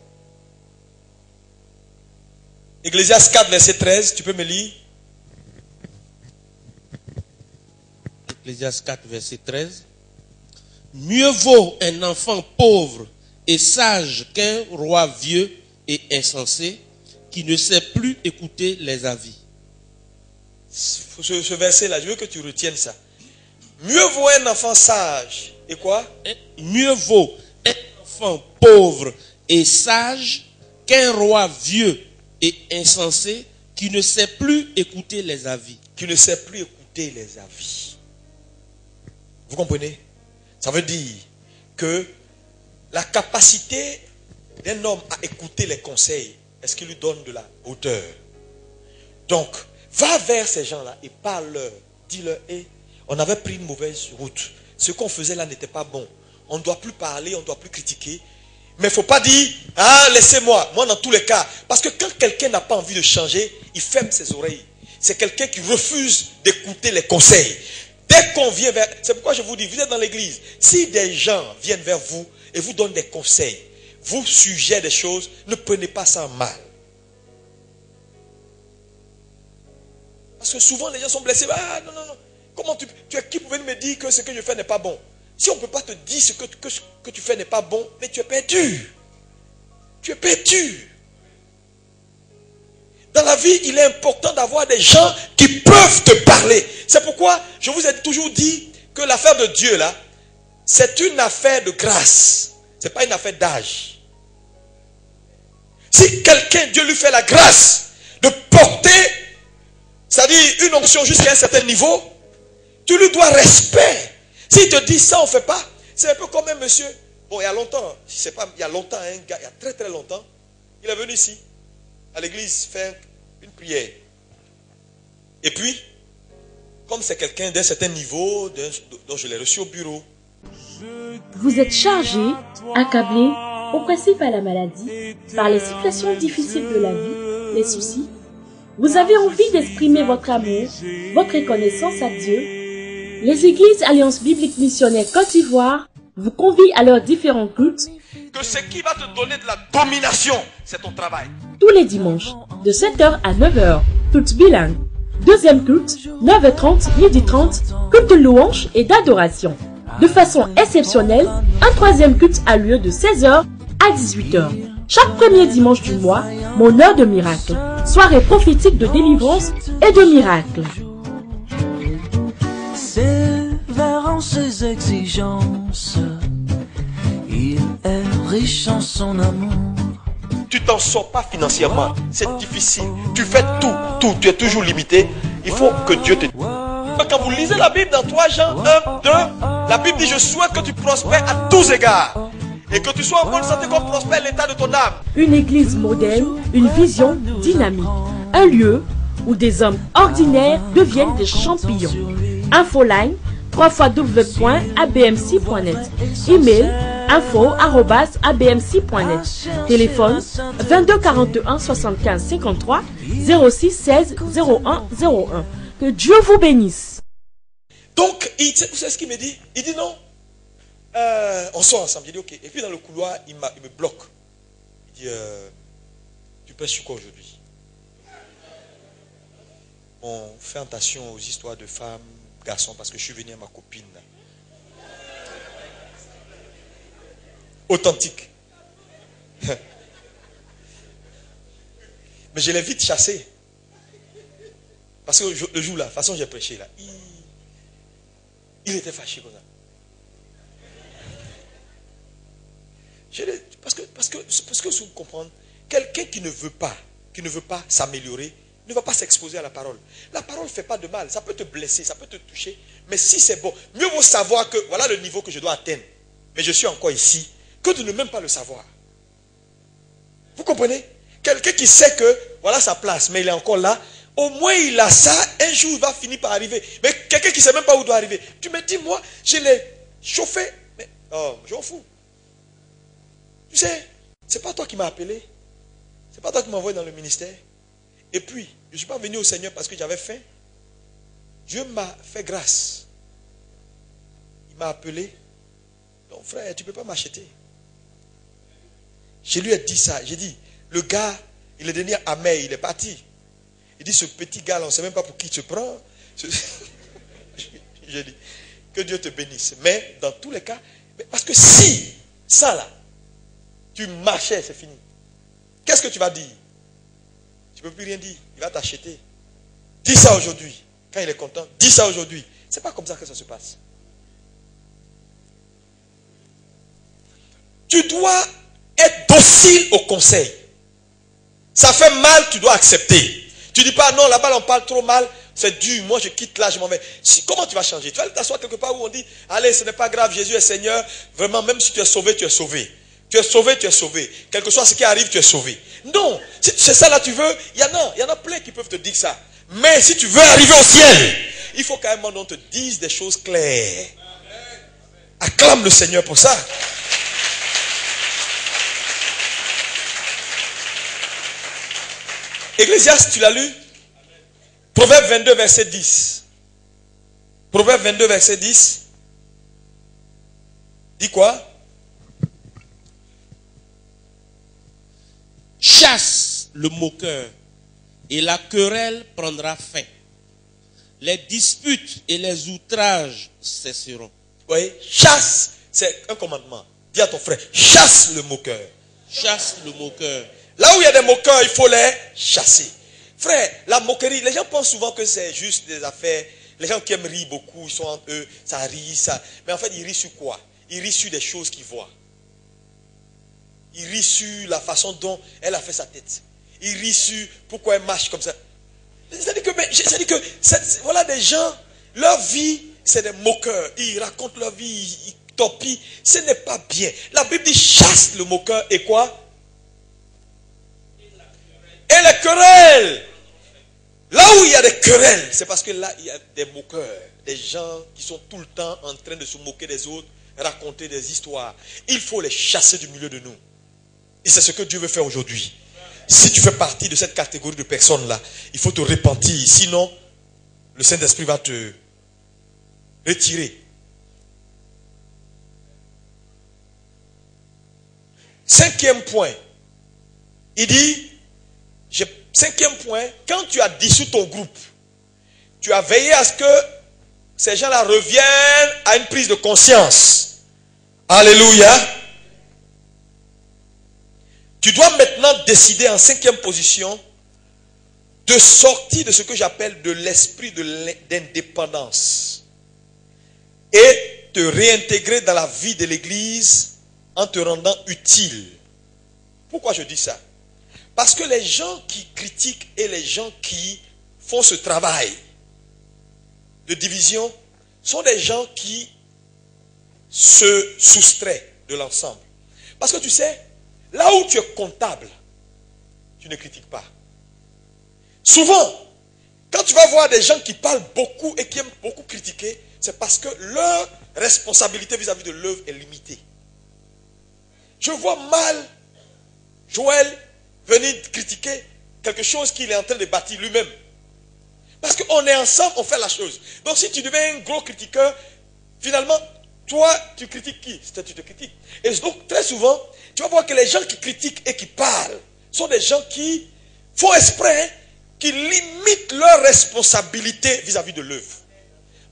Ecclésiaste 4, verset 13, tu peux me lire? Ecclésiaste 4, verset 13. Mieux vaut un enfant pauvre et sage qu'un roi vieux et insensé qui ne sait plus écouter les avis. Ce verset-là, je veux que tu retiennes ça. Mieux vaut un enfant sage et quoi? Mieux vaut un enfant pauvre et sage qu'un roi vieux et insensé qui ne sait plus écouter les avis. Qui ne sait plus écouter les avis. Vous comprenez? Ça veut dire que la capacité d'un homme à écouter les conseils, est-ce qu'il lui donne de la hauteur? Donc, va vers ces gens-là et parle-leur. Dis-leur, on avait pris une mauvaise route. Ce qu'on faisait là n'était pas bon. On ne doit plus parler, on ne doit plus critiquer. Mais il ne faut pas dire, laissez-moi. Moi, dans tous les cas. Parce que quand quelqu'un n'a pas envie de changer, il ferme ses oreilles. C'est quelqu'un qui refuse d'écouter les conseils. Dès qu'on vient vers... C'est pourquoi je vous dis, vous êtes dans l'église. Si des gens viennent vers vous et vous donnent des conseils, vous suggèrent des choses, ne prenez pas ça en mal. Parce que souvent, les gens sont blessés. Non. Comment tu es qui pour venir me dire que ce que je fais n'est pas bon? Si on ne peut pas te dire ce que tu fais n'est pas bon, mais tu es perdu. Tu es perdu. Dans la vie, il est important d'avoir des gens qui peuvent te parler. C'est pourquoi je vous ai toujours dit que l'affaire de Dieu, là, c'est une affaire de grâce. Ce n'est pas une affaire d'âge. Si quelqu'un, Dieu lui fait la grâce de porter, c'est-à-dire une onction jusqu'à un certain niveau, tu lui dois respect. S'il te dit ça, on ne fait pas. C'est un peu comme un monsieur. Bon, il y a longtemps, c'est pas, il y a longtemps, un gars, il y a très très longtemps, il est venu ici, à l'église, faire une prière. Et puis, comme c'est quelqu'un d'un certain niveau, dont je l'ai reçu au bureau. Vous êtes chargé, accablé, oppressé par la maladie, par les situations difficiles de la vie, les soucis. Vous avez envie d'exprimer votre amour, votre reconnaissance à Dieu. Les églises Alliance Biblique Missionnaire Côte d'Ivoire vous convient à leurs différents cultes. Que ce qui va te donner de la domination, c'est ton travail. Tous les dimanches, de 7h à 9h, culte bilingue. Deuxième culte, 9h30, 12h30, culte de louange et d'adoration. De façon exceptionnelle, un troisième culte a lieu de 16h à 18h. Chaque premier dimanche du mois, mon heure de miracle. Soirée prophétique de délivrance et de miracle. Sévère ses exigences, il est riche en son amour. Tu t'en sors pas financièrement, c'est difficile. Tu fais tout, tu es toujours limité. Il faut que Dieu te... Quand vous lisez la Bible dans 3 Jean 1, 2, la Bible dit: je souhaite que tu prospères à tous égards et que tu sois en bonne santé comme prospère l'état de ton âme. Une église moderne, une vision dynamique. Un lieu où des hommes ordinaires deviennent des champions. Infoline www.abmc.net. Email info@abmc.net. Téléphone 22 41 75 53 06 16 01 01. Que Dieu vous bénisse. Donc, vous savez ce qu'il me dit? Il dit non. On sort ensemble. J'ai dit ok. Et puis dans le couloir, il me bloque. Il dit tu prêches sur quoi aujourd'hui? On fait attention aux histoires de femmes, garçons, parce que je suis venu à ma copine. Authentique. Mais je l'ai vite chassé. Parce que le jour là, de toute façon j'ai prêché là, il était fâché comme ça. Parce que vous comprenez, quelqu'un qui ne veut pas s'améliorer, ne va pas s'exposer à la parole. La parole ne fait pas de mal, ça peut te blesser, ça peut te toucher, mais si c'est bon, mieux vaut savoir que voilà le niveau que je dois atteindre, mais je suis encore ici, que de ne même pas le savoir. Vous comprenez? Quelqu'un qui sait que voilà sa place, mais il est encore là, au moins il a ça, un jour il va finir par arriver. Mais quelqu'un qui ne sait même pas où il doit arriver, tu me dis, moi, je l'ai chauffé, mais je m'en fous. Tu sais, c'est pas toi qui m'as appelé, c'est pas toi qui m'as envoyé dans le ministère. Et puis, je ne suis pas venu au Seigneur parce que j'avais faim. Dieu m'a fait grâce. Il m'a appelé. Donc frère, tu ne peux pas m'acheter. Je lui ai dit ça. J'ai dit, le gars, il est devenu amer, il est parti. Il dit, ce petit gars là, on ne sait même pas pour qui tu prends. J'ai dit, que Dieu te bénisse. Mais dans tous les cas, parce que si, ça là, tu marchais, c'est fini. Qu'est-ce que tu vas dire? Tu ne peux plus rien dire. Il va t'acheter. Dis ça aujourd'hui. Quand il est content, dis ça aujourd'hui. Ce n'est pas comme ça que ça se passe. Tu dois être docile au conseil. Ça fait mal, tu dois accepter. Tu ne dis pas, non, là-bas on parle trop mal, c'est dur, moi je quitte là, je m'en vais. Comment tu vas changer? Tu vas t'asseoir quelque part où on dit, allez, ce n'est pas grave, Jésus est Seigneur. Vraiment, même si tu es sauvé, tu es sauvé. Tu es sauvé, tu es sauvé. Quel que soit ce qui arrive, tu es sauvé. Non, si c'est ça là tu veux, il y en a plein qui peuvent te dire ça. Mais si tu veux arriver au ciel, il faut qu'à un moment on te dise des choses claires. Acclame le Seigneur pour ça. Ecclésiaste, tu l'as lu? Proverbe 22, verset 10. Proverbe 22, verset 10. Dis quoi? Chasse le moqueur et la querelle prendra fin. Les disputes et les outrages cesseront. Oui, chasse, c'est un commandement. Dis à ton frère, chasse le moqueur. Chasse le moqueur. Là où il y a des moqueurs, il faut les chasser. Frère, la moquerie, les gens pensent souvent que c'est juste des affaires. Les gens qui aiment rire beaucoup, ils sont entre eux, ça rit, ça. Mais en fait, ils rient sur quoi? Ils rient sur des choses qu'ils voient. Il rit sur la façon dont elle a fait sa tête. Il rit sur pourquoi elle marche comme ça. C'est-à-dire que, voilà des gens, leur vie, c'est des moqueurs. Ils racontent leur vie, ils torpillent. Ce n'est pas bien. La Bible dit chasse le moqueur et quoi? Et les querelles. Là où il y a des querelles, c'est parce que là, il y a des moqueurs. Des gens qui sont tout le temps en train de se moquer des autres, raconter des histoires. Il faut les chasser du milieu de nous. Et c'est ce que Dieu veut faire aujourd'hui. Si tu fais partie de cette catégorie de personnes-là, il faut te repentir. Sinon, le Saint-Esprit va te retirer. 5e point. Il dit, 5e point, quand tu as dissous ton groupe, tu as veillé à ce que ces gens-là reviennent à une prise de conscience. Alléluia. Tu dois maintenant décider en 5e position de sortir de ce que j'appelle de l'esprit d'indépendance et te réintégrer dans la vie de l'Église en te rendant utile. Pourquoi je dis ça? Parce que les gens qui critiquent et les gens qui font ce travail de division sont des gens qui se soustraient de l'ensemble. Parce que tu sais, là où tu es comptable, tu ne critiques pas. Souvent, quand tu vas voir des gens qui parlent beaucoup et qui aiment beaucoup critiquer, c'est parce que leur responsabilité vis-à-vis de l'œuvre est limitée. Je vois mal Joël venir critiquer quelque chose qu'il est en train de bâtir lui-même. Parce qu'on est ensemble, on fait la chose. Donc si tu deviens un gros critiqueur, finalement, toi, tu critiques qui? Tu te critiques. Et donc, très souvent, tu vas voir que les gens qui critiquent et qui parlent sont des gens qui font exprès, qui limitent leur responsabilité vis-à-vis de l'œuvre.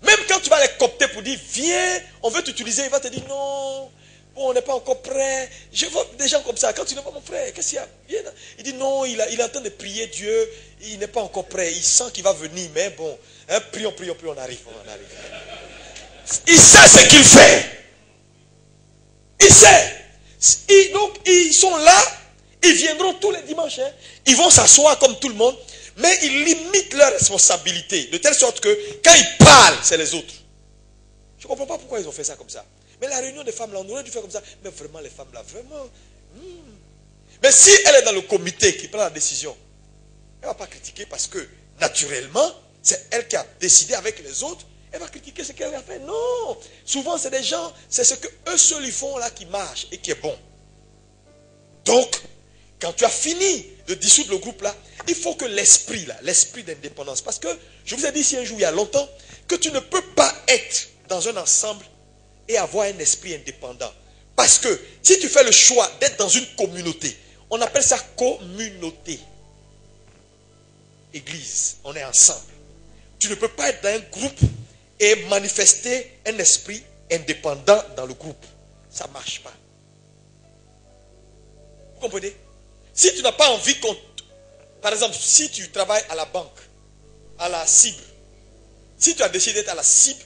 Même quand tu vas les coopter pour dire, viens, on veut t'utiliser, il va te dire, non, bon, on n'est pas encore prêt. Je vois des gens comme ça. Quand tu n'es pas mon frère, qu'est-ce qu'il y a? Viens. Il dit, non, il est en train de prier Dieu, il n'est pas encore prêt. Il sent qu'il va venir, mais bon, hein, prions, on arrive. Il sait ce qu'il fait. Il sait. Donc, ils sont là. Ils viendront tous les dimanches. Hein. Ils vont s'asseoir comme tout le monde. Mais ils limitent leur responsabilité. De telle sorte que, quand ils parlent, c'est les autres. Je ne comprends pas pourquoi ils ont fait ça comme ça. Mais la réunion des femmes, là, on aurait dû faire comme ça. Mais vraiment, les femmes, là, vraiment. Mais si elle est dans le comité qui prend la décision, elle ne va pas critiquer parce que, naturellement, c'est elle qui a décidé avec les autres. Elle va critiquer ce qu'elle a fait. Non. Souvent, c'est des gens, c'est ce qu'eux seuls ils font là qui marche et qui est bon. Donc, quand tu as fini de dissoudre le groupe là, il faut que l'esprit là, l'esprit d'indépendance, parce que je vous ai dit ici un jour, il y a longtemps, que tu ne peux pas être dans un ensemble et avoir un esprit indépendant. Parce que si tu fais le choix d'être dans une communauté, on appelle ça communauté. Église, on est ensemble. Tu ne peux pas être dans un groupe et manifester un esprit indépendant dans le groupe. Ça ne marche pas. Vous comprenez? Si tu n'as pas envie qu'on... Par exemple, si tu travailles à la banque, à la cible, si tu as décidé d'être à la cible,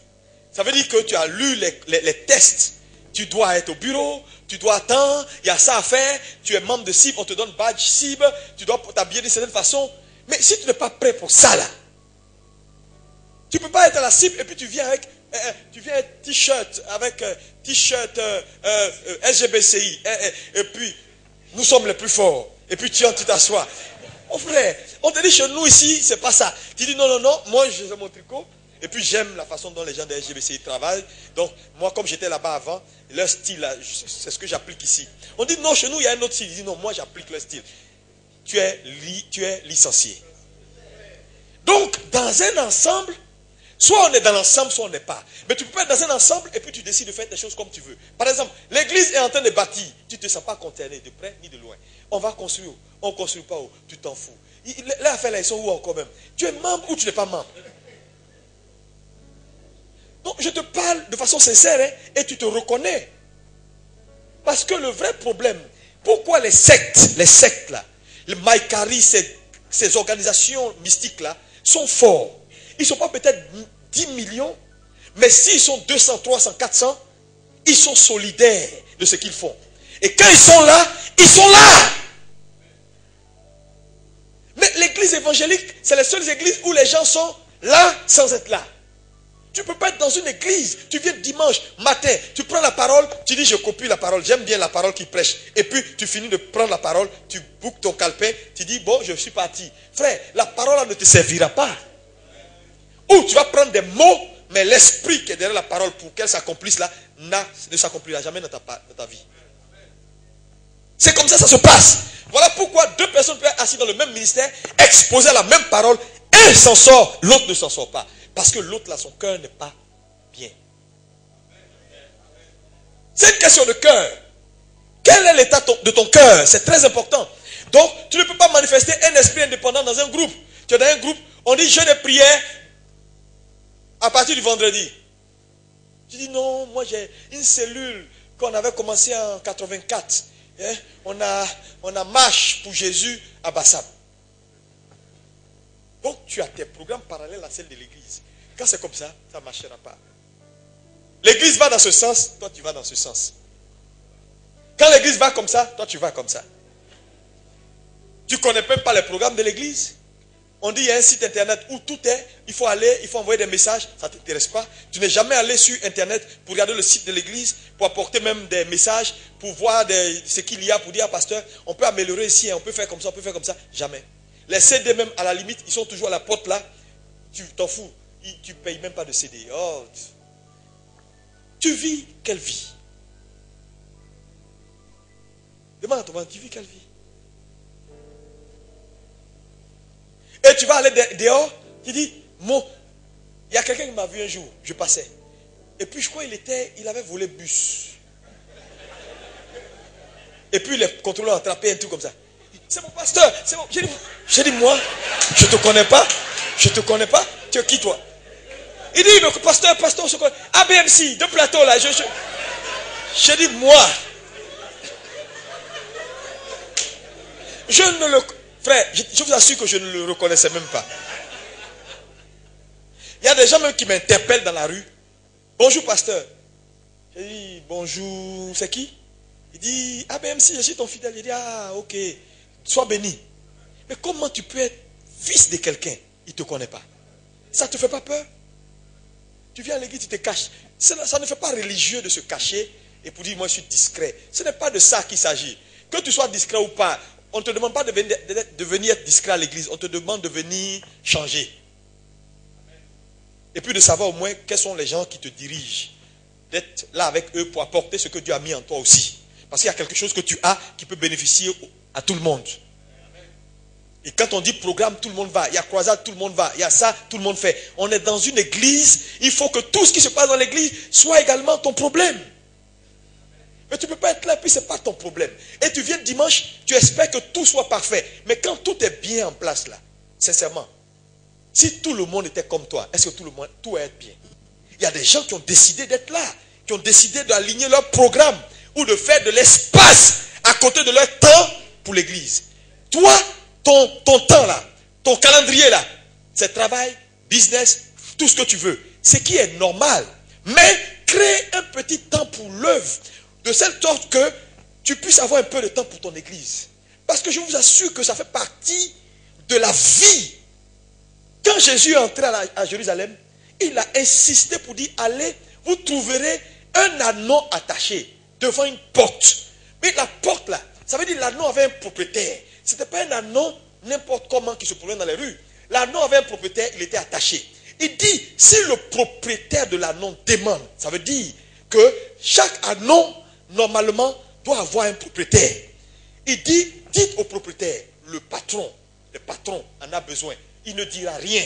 ça veut dire que tu as lu les tests. Tu dois être au bureau, tu dois attendre, il y a ça à faire, tu es membre de cible, on te donne badge cible, tu dois t'habiller d'une certaine façon. Mais si tu n'es pas prêt pour ça là, tu ne peux pas être à la cible et puis tu viens avec t-shirt, avec t-shirt SGBCI, et puis nous sommes les plus forts, et puis tu t'assois. Mon frère, on te dit chez nous ici, c'est pas ça. Tu dis non, moi j'ai mon tricot, et puis j'aime la façon dont les gens de SGBCI travaillent. Donc moi comme j'étais là-bas avant, leur style, c'est ce que j'applique ici. On dit non, chez nous il y a un autre style. Il dit non, moi j'applique leur style. Tu es licencié. Donc dans un ensemble, soit on est dans l'ensemble, soit on n'est pas. Mais tu peux pas être dans un ensemble et puis tu décides de faire des choses comme tu veux. Par exemple, l'église est en train de bâtir. Tu ne te sens pas concerné de près ni de loin. On va construire. On ne construit pas où. Tu t'en fous. Les affaires là, ils sont où encore même? Tu es membre ou tu n'es pas membre? Donc je te parle de façon sincère hein, et tu te reconnais. Parce que le vrai problème, pourquoi les sectes là, le Maïkari, ces organisations mystiques là, sont forts. Ils ne sont pas peut-être 10 millions, mais s'ils sont 200, 300, 400, ils sont solidaires de ce qu'ils font. Et quand ils sont là, ils sont là. Mais l'église évangélique, c'est les seules églises où les gens sont là sans être là. Tu ne peux pas être dans une église. Tu viens dimanche matin, tu prends la parole, tu dis je copie la parole, j'aime bien la parole qui prêche. Et puis tu finis de prendre la parole, tu boucles ton calepin, tu dis bon je suis parti. Frère, la parole là ne te servira pas. Ou tu vas prendre des mots, mais l'esprit qui est derrière la parole pour qu'elle s'accomplisse là, ne s'accomplira jamais dans ta vie. C'est comme ça que ça se passe. Voilà pourquoi deux personnes peuvent être assises dans le même ministère, exposer à la même parole, un s'en sort, l'autre ne s'en sort pas. Parce que l'autre là, son cœur n'est pas bien. C'est une question de cœur. Quel est l'état de ton cœur? C'est très important. Donc, tu ne peux pas manifester un esprit indépendant dans un groupe. Tu es dans un groupe, on dit jeûne et prière à partir du vendredi. Tu dis non, moi j'ai une cellule qu'on avait commencé en 84. Hein? On a marche pour Jésus à Bassam. Donc tu as tes programmes parallèles à celles de l'église. Quand c'est comme ça, ça ne marchera pas. L'église va dans ce sens, toi tu vas dans ce sens. Quand l'église va comme ça, toi tu vas comme ça. Tu ne connais même pas les programmes de l'église. On dit il y a un site internet où tout est, il faut aller, il faut envoyer des messages, ça ne t'intéresse pas. Tu n'es jamais allé sur internet pour regarder le site de l'église, pour apporter même des messages, pour voir ce qu'il y a, pour dire à pasteur, on peut améliorer ici, on peut faire comme ça, on peut faire comme ça. Jamais. Les CD même, à la limite, ils sont toujours à la porte là. Tu t'en fous. Tu ne payes même pas de CD. Oh. Tu vis quelle vie? Demande à ton mari, tu vis quelle vie? Et tu vas aller dehors, tu dis, il y a quelqu'un qui m'a vu un jour, je passais. Et puis je crois il avait volé le bus. Et puis les contrôleurs ont attrapé un truc comme ça. C'est mon pasteur, c'est bon. J'ai dit, moi, je ne te connais pas. Je ne te connais pas. Tu es qui toi? Il dit, mais pasteur, on se connaît. ABMC, deux plateaux là. J'ai dit, moi. Je ne le... Frère, je vous assure que je ne le reconnaissais même pas. Il y a des gens même qui m'interpellent dans la rue. Bonjour pasteur. J'ai dit, bonjour, c'est qui? Il dit, ABMC, je suis ton fidèle. Il dit, ah, ok. Sois béni. Mais comment tu peux être fils de quelqu'un? Il ne te connaît pas. Ça ne te fait pas peur? Tu viens à l'église, tu te caches. Ça ne fait pas religieux de se cacher et pour dire moi je suis discret. Ce n'est pas de ça qu'il s'agit. Que tu sois discret ou pas, on ne te demande pas de venir être discret à l'église. On te demande de venir changer. Et puis de savoir au moins quels sont les gens qui te dirigent. D'être là avec eux pour apporter ce que Dieu a mis en toi aussi. Parce qu'il y a quelque chose que tu as qui peut bénéficier à tout le monde. Et quand on dit programme, tout le monde va. Il y a croisade, tout le monde va. Il y a ça, tout le monde fait. On est dans une église. Il faut que tout ce qui se passe dans l'église soit également ton problème. Mais tu ne peux pas être là, puis ce n'est pas ton problème. Et tu viens dimanche, tu espères que tout soit parfait. Mais quand tout est bien en place là, sincèrement, si tout le monde était comme toi, est-ce que tout va être bien? Il y a des gens qui ont décidé d'être là, qui ont décidé d'aligner leur programme ou de faire de l'espace à côté de leur temps pour l'église. Toi, ton temps là, ton calendrier là, c'est travail, business, tout ce que tu veux. Ce qui est normal. Mais crée un petit temps pour l'œuvre, de telle sorte que tu puisses avoir un peu de temps pour ton église. Parce que je vous assure que ça fait partie de la vie. Quand Jésus est entré à Jérusalem, il a insisté pour dire, allez, vous trouverez un anneau attaché devant une porte. Mais la porte là, ça veut dire l'anneau avait un propriétaire. Ce n'était pas un anneau n'importe comment qui se promenait dans les rues. L'anneau avait un propriétaire, il était attaché. Il dit, si le propriétaire de l'anneau demande, ça veut dire que chaque anneau, normalement, doit avoir un propriétaire. Il dit, dites au propriétaire, le patron en a besoin. Il ne dira rien.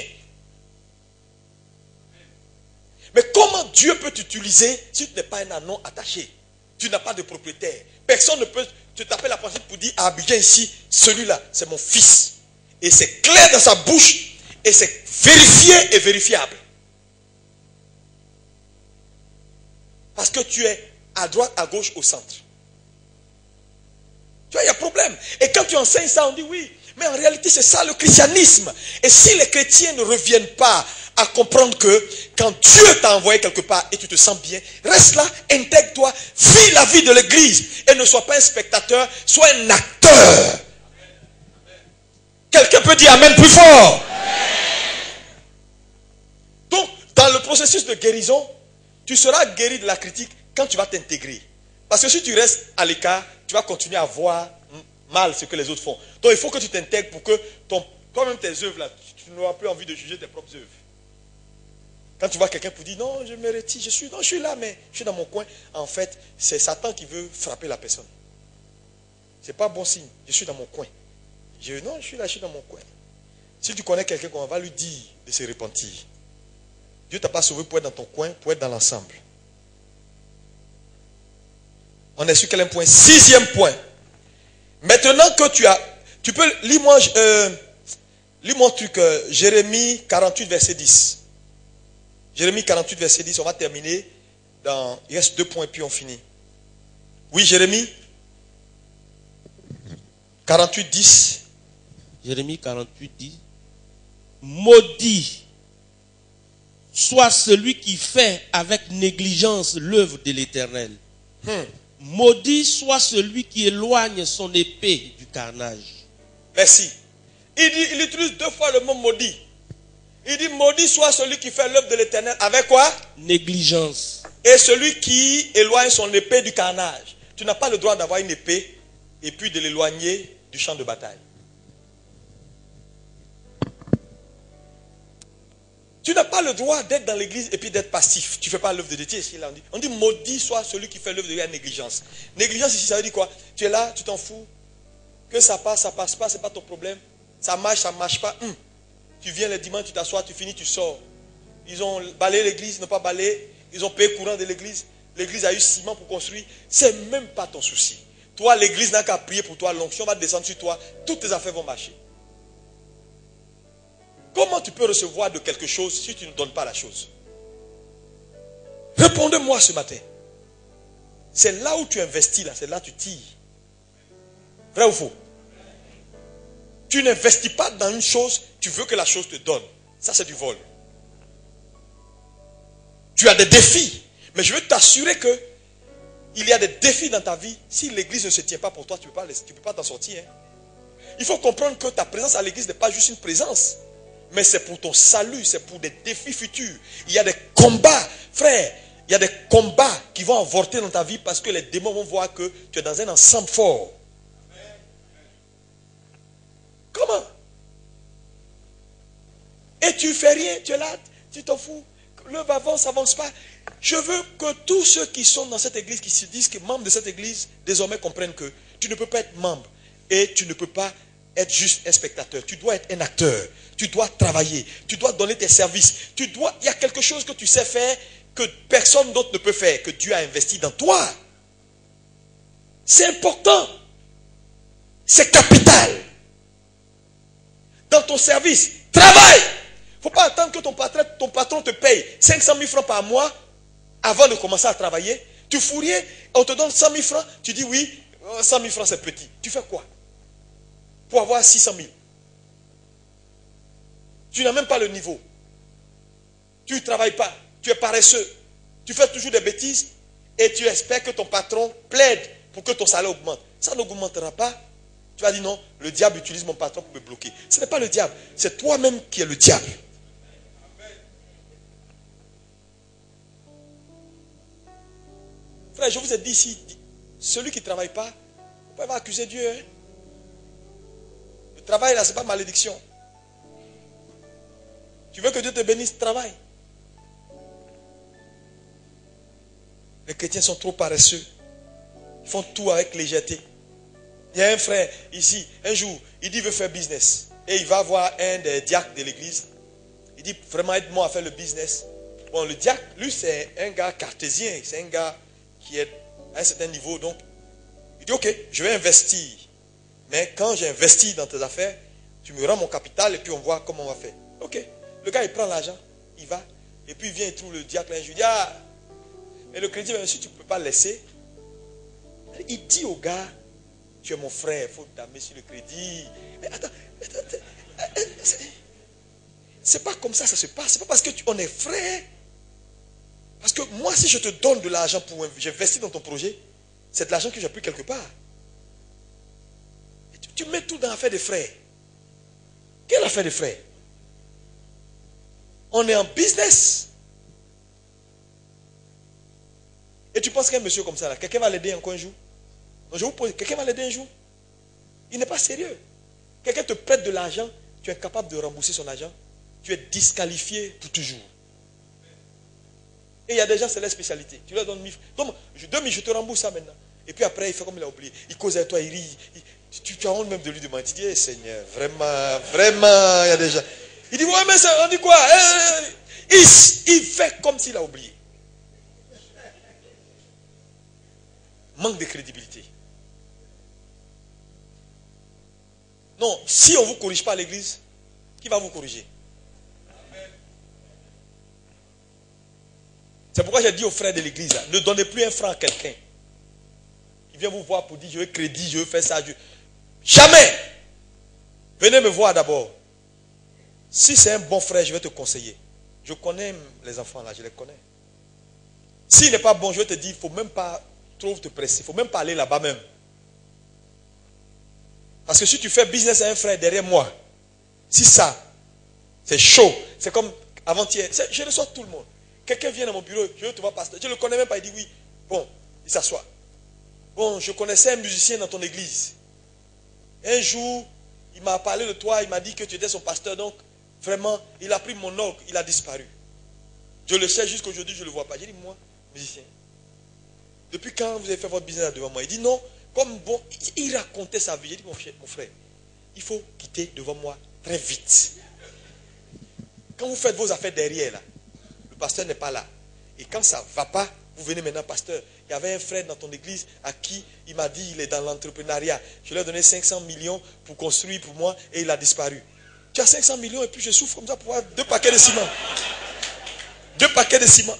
Mais comment Dieu peut t'utiliser si tu n'es pas un anneau attaché? Tu n'as pas de propriétaire. Personne ne peut te taper la poitrine pour dire, ah, Abidjan ici, celui-là, c'est mon fils. Et c'est clair dans sa bouche et c'est vérifié et vérifiable. Parce que tu es à droite, à gauche, au centre. Tu vois, il y a problème. Et quand tu enseignes ça, on dit oui. Mais en réalité, c'est ça le christianisme. Et si les chrétiens ne reviennent pas à comprendre que quand Dieu t'a envoyé quelque part et tu te sens bien, reste là, intègre-toi, vis la vie de l'église et ne sois pas un spectateur, sois un acteur. Quelqu'un peut dire amen plus fort. Donc, dans le processus de guérison, tu seras guéri de la critique quand tu vas t'intégrer. Parce que si tu restes à l'écart, tu vas continuer à voir mal ce que les autres font. Donc, il faut que tu t'intègres pour que toi-même tes œuvres, là, tu n'auras plus envie de juger tes propres œuvres. Quand tu vois quelqu'un pour dire non, je me retire, je suis là, mais je suis dans mon coin. En fait, c'est Satan qui veut frapper la personne. Ce n'est pas bon signe. Je suis dans mon coin. Non, je suis là, je suis dans mon coin. Si tu connais quelqu'un, on va lui dire de se repentir. Dieu ne t'a pas sauvé pour être dans ton coin, pour être dans l'ensemble. On est sur quel point? 6e point. Maintenant que tu peux, lis-moi un truc, Jérémie 48, verset 10. Jérémie 48, verset 10, on va terminer. Il reste 2 points et puis on finit. Oui, Jérémie 48, 10. Jérémie 48, 10. Maudit soit celui qui fait avec négligence l'œuvre de l'Éternel. Maudit soit celui qui éloigne son épée du carnage. Merci. Il utilise 2 fois le mot maudit. Il dit maudit soit celui qui fait l'œuvre de l'Éternel avec quoi? Négligence. Et celui qui éloigne son épée du carnage. Tu n'as pas le droit d'avoir une épée et puis de l'éloigner du champ de bataille. Tu n'as pas le droit d'être dans l'église et puis d'être passif. Tu ne fais pas l'œuvre de Dieu. On dit maudit soit celui qui fait l'œuvre de Dieu à négligence. Négligence ici, ça veut dire quoi? Tu es là, tu t'en fous. Que ça passe pas, ce n'est pas ton problème. Ça marche pas. Tu viens le dimanche, tu t'assois, tu finis, tu sors. Ils ont balayé l'église, ils n'ont pas balayé. Ils ont payé le courant de l'église. L'église a eu ciment pour construire. Ce n'est même pas ton souci. Toi, l'église n'a qu'à prier pour toi. L'onction va descendre sur toi. Toutes tes affaires vont marcher. Comment tu peux recevoir de quelque chose si tu ne donnes pas la chose? Répondez-moi ce matin. C'est là où tu investis, là, c'est là où tu tires. Vrai ou faux? Tu n'investis pas dans une chose, tu veux que la chose te donne. Ça, c'est du vol. Tu as des défis, mais je veux t'assurer que il y a des défis dans ta vie. Si l'église ne se tient pas pour toi, tu ne peux pas t'en sortir. Hein. Il faut comprendre que ta présence à l'église n'est pas juste une présence. Mais c'est pour ton salut, c'est pour des défis futurs. Il y a des combats, frère. Il y a des combats qui vont avorter dans ta vie parce que les démons vont voir que tu es dans un ensemble fort. Comment? Et tu fais rien, tu es là, tu t'en fous. L'œuvre avance, avance pas. Je veux que tous ceux qui sont dans cette église, qui se disent que membres de cette église, désormais comprennent que tu ne peux pas être membre et tu ne peux pas être juste un spectateur. Tu dois être un acteur. Tu dois travailler. Tu dois donner tes services. Il y a quelque chose que tu sais faire que personne d'autre ne peut faire, que Dieu a investi dans toi. C'est important. C'est capital. Dans ton service, travaille. Il ne faut pas attendre que ton patron te paye 500 000 francs par mois avant de commencer à travailler. Tu fous rien, on te donne 100 000 francs. Tu dis oui, 100 000 francs c'est petit. Tu fais quoi pour avoir 600 000? Tu n'as même pas le niveau. Tu ne travailles pas. Tu es paresseux. Tu fais toujours des bêtises et tu espères que ton patron plaide pour que ton salaire augmente. Ça n'augmentera pas. Tu vas dire non, le diable utilise mon patron pour me bloquer. Ce n'est pas le diable, c'est toi-même qui es le diable. Frère, je vous ai dit ici, celui qui ne travaille pas, vous pouvez accuser Dieu. Hein? Le travail là, ce n'est pas malédiction. Tu veux que Dieu te bénisse, travaille. Les chrétiens sont trop paresseux. Ils font tout avec légèreté. Il y a un frère ici, un jour, il dit qu'il veut faire business. Et il va voir un des diacres de l'église. Il dit vraiment aide-moi à faire le business. Bon, le diacre, lui, c'est un gars cartésien. C'est un gars qui est à un certain niveau. Donc, il dit ok, je vais investir. Mais quand j'ai investi dans tes affaires, tu me rends mon capital et puis on voit comment on va faire. Ok. Le gars, il prend l'argent, il va. Et puis il vient, il trouve le diacre. Je lui dis, ah, mais le crédit, même si tu ne peux pas le laisser. Il dit au gars, tu es mon frère, il faut t'amener sur le crédit. Mais attends. c'est pas comme ça se passe. C'est pas parce qu'on est frère. Parce que moi, si je te donne de l'argent pour j'investis dans ton projet, c'est de l'argent que j'ai pris quelque part. Et tu mets tout dans l'affaire des frères. Quelle affaire des frères? On est en business. Et tu penses qu'un monsieur comme ça, là, quelqu'un va l'aider encore un jour? Donc je vous pose, quelqu'un va l'aider un jour? Il n'est pas sérieux. Quelqu'un te prête de l'argent, tu es incapable de rembourser son argent, tu es disqualifié pour toujours. Et il y a des gens, c'est leur spécialité. Tu leur donnes 1000 francs. Donc, 2000, je te rembourse ça maintenant. Et puis après, il fait comme il a oublié. Il cause avec toi, il rit. Tu as honte même de lui demander. Tu dis, hey, Seigneur, vraiment, vraiment, il y a des gens. Il dit, ouais, mais ça, on dit quoi? Il fait comme s'il a oublié. Manque de crédibilité. Non, si on ne vous corrige pas à l'église, qui va vous corriger? C'est pourquoi j'ai dit aux frères de l'église, ne donnez plus un franc à quelqu'un qui vient vous voir pour dire, je veux crédit, je veux faire ça. Jamais! Venez me voir d'abord. Si c'est un bon frère, je vais te conseiller. Je connais les enfants là, je les connais. S'il n'est pas bon, je vais te dire, il ne faut même pas trop te presser. Il ne faut même pas aller là-bas même. Parce que si tu fais business à un frère derrière moi, si ça, c'est chaud. C'est comme avant-hier. Je reçois tout le monde. Quelqu'un vient dans mon bureau, je veux te voir pasteur. Je ne le connais même pas, il dit oui. Bon, il s'assoit. Bon, je connaissais un musicien dans ton église. Un jour, il m'a parlé de toi, il m'a dit que tu étais son pasteur. Donc, vraiment, il a pris mon orgue, il a disparu. Je le sais, jusqu'aujourd'hui, je ne le vois pas. J'ai dit, moi, musicien, depuis quand vous avez fait votre business devant moi? Il dit non, comme bon, il racontait sa vie. J'ai dit, mon frère, il faut quitter devant moi très vite. Quand vous faites vos affaires derrière, là, le pasteur n'est pas là. Et quand ça ne va pas, vous venez maintenant, pasteur. Il y avait un frère dans ton église à qui il m'a dit il est dans l'entrepreneuriat. Je lui ai donné 500 millions pour construire pour moi et il a disparu. Tu as 500 millions et puis je souffre comme ça pour avoir 2 paquets de ciment. 2 paquets de ciment.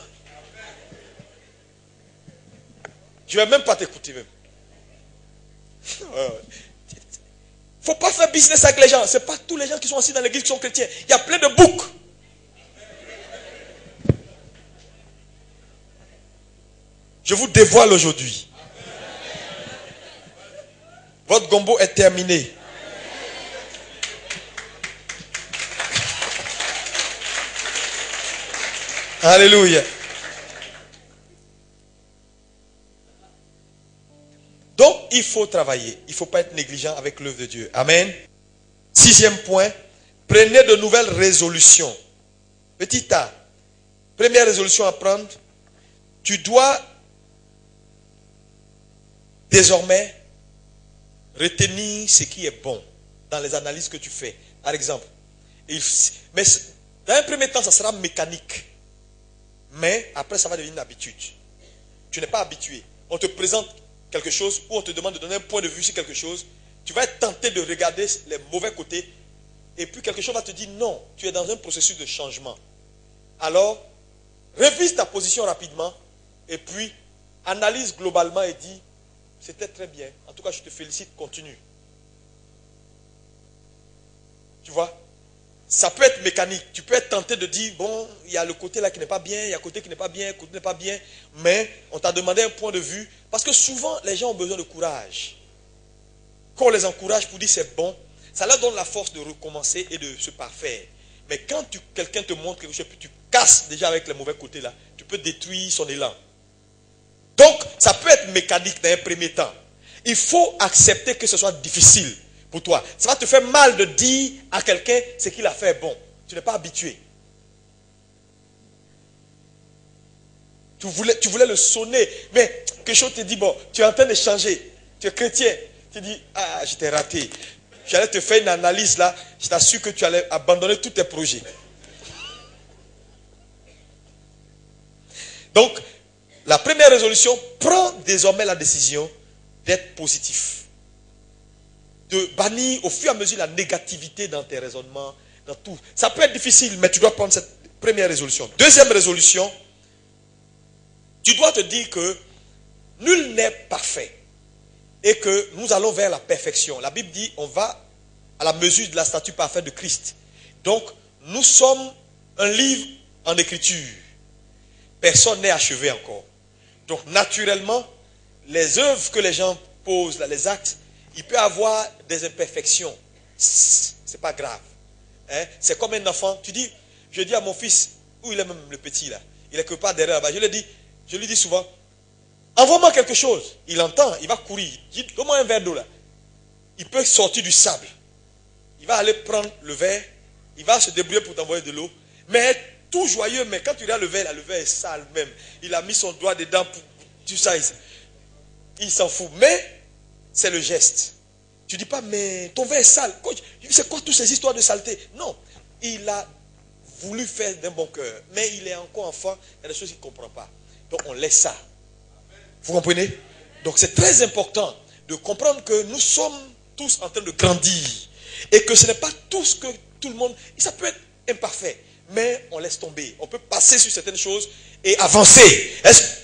Je ne vais même pas t'écouter même. Il ne faut pas faire business avec les gens. Ce n'est pas tous les gens qui sont assis dans l'église qui sont chrétiens. Il y a plein de boucs. Je vous dévoile aujourd'hui. Votre gombo est terminé. Alléluia. Donc, il faut travailler. Il ne faut pas être négligent avec l'œuvre de Dieu. Amen. 6e point. Prenez de nouvelles résolutions. Petit A. Première résolution à prendre. Tu dois désormais retenir ce qui est bon dans les analyses que tu fais. Par exemple, mais dans un premier temps, ça sera mécanique. Mais après, ça va devenir une habitude. Tu n'es pas habitué. On te présente quelque chose ou on te demande de donner un point de vue sur quelque chose. Tu vas être tenté de regarder les mauvais côtés. Et puis quelque chose va te dire non, tu es dans un processus de changement. Alors, révise ta position rapidement. Et puis, analyse globalement et dis c'était très bien. En tout cas, je te félicite. Continue. Tu vois? Ça peut être mécanique. Tu peux être tenté de dire, bon, il y a le côté là qui n'est pas bien, il y a le côté qui n'est pas bien, le côté n'est pas bien. Mais on t'a demandé un point de vue. Parce que souvent, les gens ont besoin de courage. Quand on les encourage pour dire c'est bon, ça leur donne la force de recommencer et de se parfaire. Mais quand quelqu'un te montre quelque chose, puis tu casses déjà avec les mauvais côtés là, tu peux détruire son élan. Donc, ça peut être mécanique dans un premier temps. Il faut accepter que ce soit difficile pour toi. Ça va te faire mal de dire à quelqu'un ce qu'il a fait bon. Tu n'es pas habitué. Tu voulais le sonner, mais quelque chose te dit, bon, tu es en train de changer. Tu es chrétien. Tu dis, ah, j'étais raté. J'allais te faire une analyse là. Je t'assure que tu allais abandonner tous tes projets. Donc, la première résolution, prends désormais la décision d'être positif. De bannir au fur et à mesure la négativité dans tes raisonnements, dans tout. Ça peut être difficile, mais tu dois prendre cette première résolution. Deuxième résolution, tu dois te dire que nul n'est parfait et que nous allons vers la perfection. La Bible dit, on va à la mesure de la statue parfaite de Christ. Donc, nous sommes un livre en écriture. Personne n'est achevé encore. Donc naturellement, les œuvres que les gens posent, là, les actes, il peut avoir des imperfections. C'est pas grave. Hein? C'est comme un enfant. Je dis à mon fils, où il est même le petit là, il est quelque part derrière là-bas, je lui dis souvent, envoie-moi quelque chose. Il entend, il va courir. Il dit, donne-moi un verre d'eau là. Il peut sortir du sable. Il va aller prendre le verre, il va se débrouiller pour t'envoyer de l'eau. Mais tout joyeux, mais quand tu regardes le verre là, le verre est sale même. Il a mis son doigt dedans pour tout ça. Il s'en fout. Mais c'est le geste. Tu dis pas, mais ton verre est sale. C'est quoi toutes ces histoires de saleté? Non. Il a voulu faire d'un bon cœur. Mais il est encore enfant. Il y a des choses qu'il ne comprend pas. Donc on laisse ça. Vous comprenez? Donc c'est très important de comprendre que nous sommes tous en train de grandir. Et que ce n'est pas tout ce que tout le monde... Ça peut être imparfait. Mais on laisse tomber. On peut passer sur certaines choses et avancer.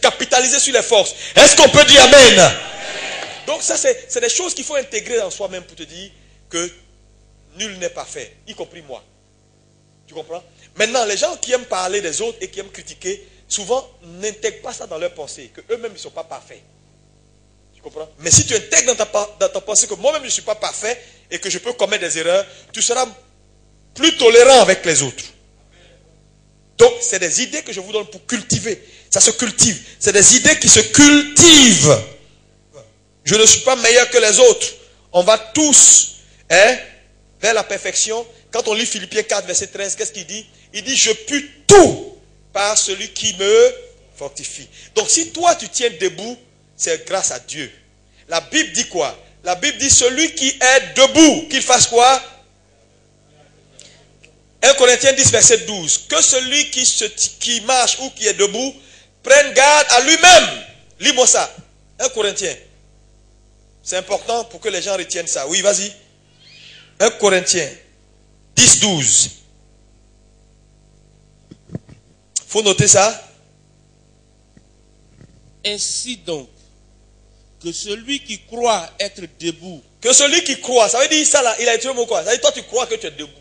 Capitaliser sur les forces. Est-ce qu'on peut dire Amen? Amen. Donc ça, c'est des choses qu'il faut intégrer dans soi-même pour te dire que nul n'est parfait, y compris moi. Tu comprends? Maintenant, les gens qui aiment parler des autres et qui aiment critiquer, souvent n'intègrent pas ça dans leur pensée, qu'eux-mêmes ne sont pas parfaits. Tu comprends? Mais si tu intègres dans ta pensée que moi-même je ne suis pas parfait et que je peux commettre des erreurs, tu seras plus tolérant avec les autres. Donc, c'est des idées que je vous donne pour cultiver. Ça se cultive. C'est des idées qui se cultivent. Je ne suis pas meilleur que les autres. On va tous vers la perfection. Quand on lit Philippiens 4, verset 13, qu'est-ce qu'il dit? Il dit, je puis tout par celui qui me fortifie. Donc, si toi, tu tiens debout, c'est grâce à Dieu. La Bible dit quoi? La Bible dit, celui qui est debout, qu'il fasse quoi? 1 Corinthiens 10, verset 12. Que celui qui marche ou qui est debout prenne garde à lui-même. Lis-moi ça. 1 Corinthiens. C'est important pour que les gens retiennent ça. Oui, vas-y. 1 Corinthiens 10, 12. Faut noter ça. Ainsi donc, que celui qui croit être debout. Que celui qui croit, ça veut dire ça là, il a écrit le mot quoi? Ça veut dire toi tu crois que tu es debout.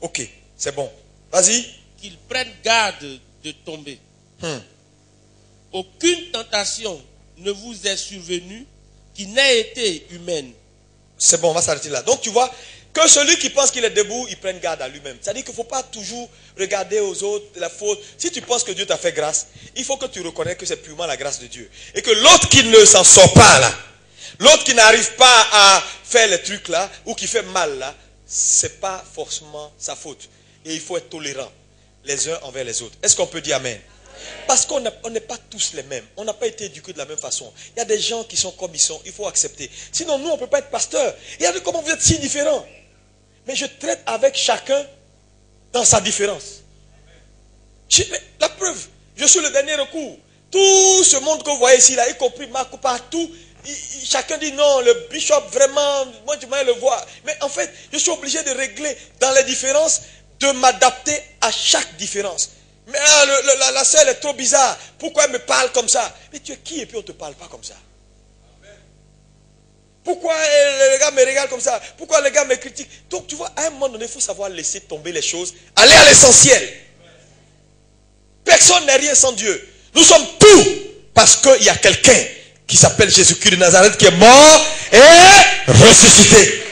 Ok. C'est bon. Vas-y. Qu'il prenne garde de tomber. Aucune tentation ne vous est survenue qui n'ait été humaine. C'est bon, on va s'arrêter là. Donc tu vois, que celui qui pense qu'il est debout, il prenne garde à lui-même. C'est-à-dire qu'il ne faut pas toujours regarder aux autres la faute. Si tu penses que Dieu t'a fait grâce, il faut que tu reconnaisses que c'est purement la grâce de Dieu. Et que l'autre qui ne s'en sort pas là, l'autre qui n'arrive pas à faire les trucs là, ou qui fait mal là, c'est pas forcément sa faute. Et il faut être tolérant les uns envers les autres. Est-ce qu'on peut dire Amen? Parce qu'on n'est pas tous les mêmes. On n'a pas été éduqués de la même façon. Il y a des gens qui sont comme ils sont. Il faut accepter. Sinon, nous, on ne peut pas être pasteur. Regardez comment vous êtes si différents. Mais je traite avec chacun dans sa différence. La preuve, je suis le dernier recours. Tout ce monde que vous voyez ici, là, y compris Marc, partout, chacun dit non, le bishop vraiment, moi je vais le voir. Mais en fait, je suis obligé de régler dans les différences, de m'adapter à chaque différence. Mais la sœur est trop bizarre. Pourquoi elle me parle comme ça? Mais tu es qui et puis on ne te parle pas comme ça? Pourquoi les gars me regardent comme ça? Pourquoi les gars me critiquent? Donc tu vois, à un moment donné, il faut savoir laisser tomber les choses. Aller à l'essentiel. Personne n'est rien sans Dieu. Nous sommes tout parce qu'il y a quelqu'un qui s'appelle Jésus-Christ de Nazareth qui est mort et ressuscité.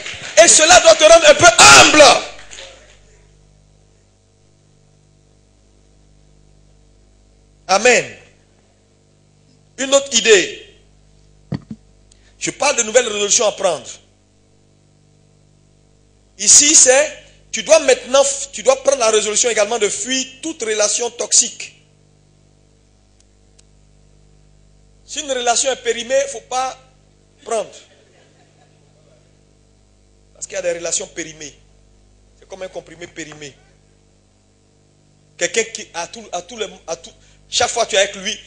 Et cela doit te rendre un peu humble. Amen. Une autre idée. Je parle de nouvelles résolutions à prendre. Ici, c'est, tu dois prendre la résolution également de fuir toute relation toxique. Si une relation est périmée, il ne faut pas prendre. Parce qu'il y a des relations périmées. C'est comme un comprimé périmé. Quelqu'un qui, chaque fois que tu es avec lui,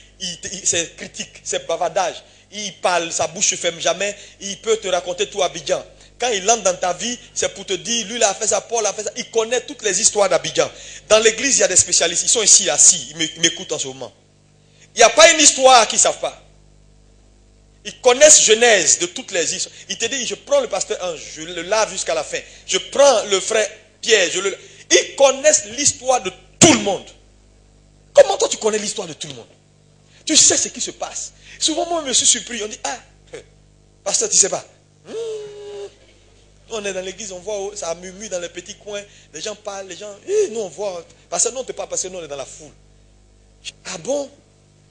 c'est critique, c'est bavardage. Il parle, sa bouche ne se ferme jamais. Il peut te raconter tout Abidjan. Quand il entre dans ta vie, c'est pour te dire, lui il a fait ça, Paul a fait ça. Il connaît toutes les histoires d'Abidjan. Dans l'église, il y a des spécialistes. Ils sont ici, assis. Ils m'écoutent en ce moment. Il n'y a pas une histoire qu'ils ne savent pas. Ils connaissent Genèse de toutes les histoires. Il te dit, je prends le pasteur Ange, je le lave jusqu'à la fin. Je prends le frère Pierre, Ils connaissent l'histoire de tout le monde. Comment toi tu connais l'histoire de tout le monde? Tu sais ce qui se passe. Souvent moi je me suis surpris. On dit, ah, pasteur, tu sais pas. On est dans l'église, on voit, ça murmure dans les petits coins. Les gens parlent, les gens, nous on voit. Parce que nous on ne peut pas, parce que nous on est dans la foule. Ah bon?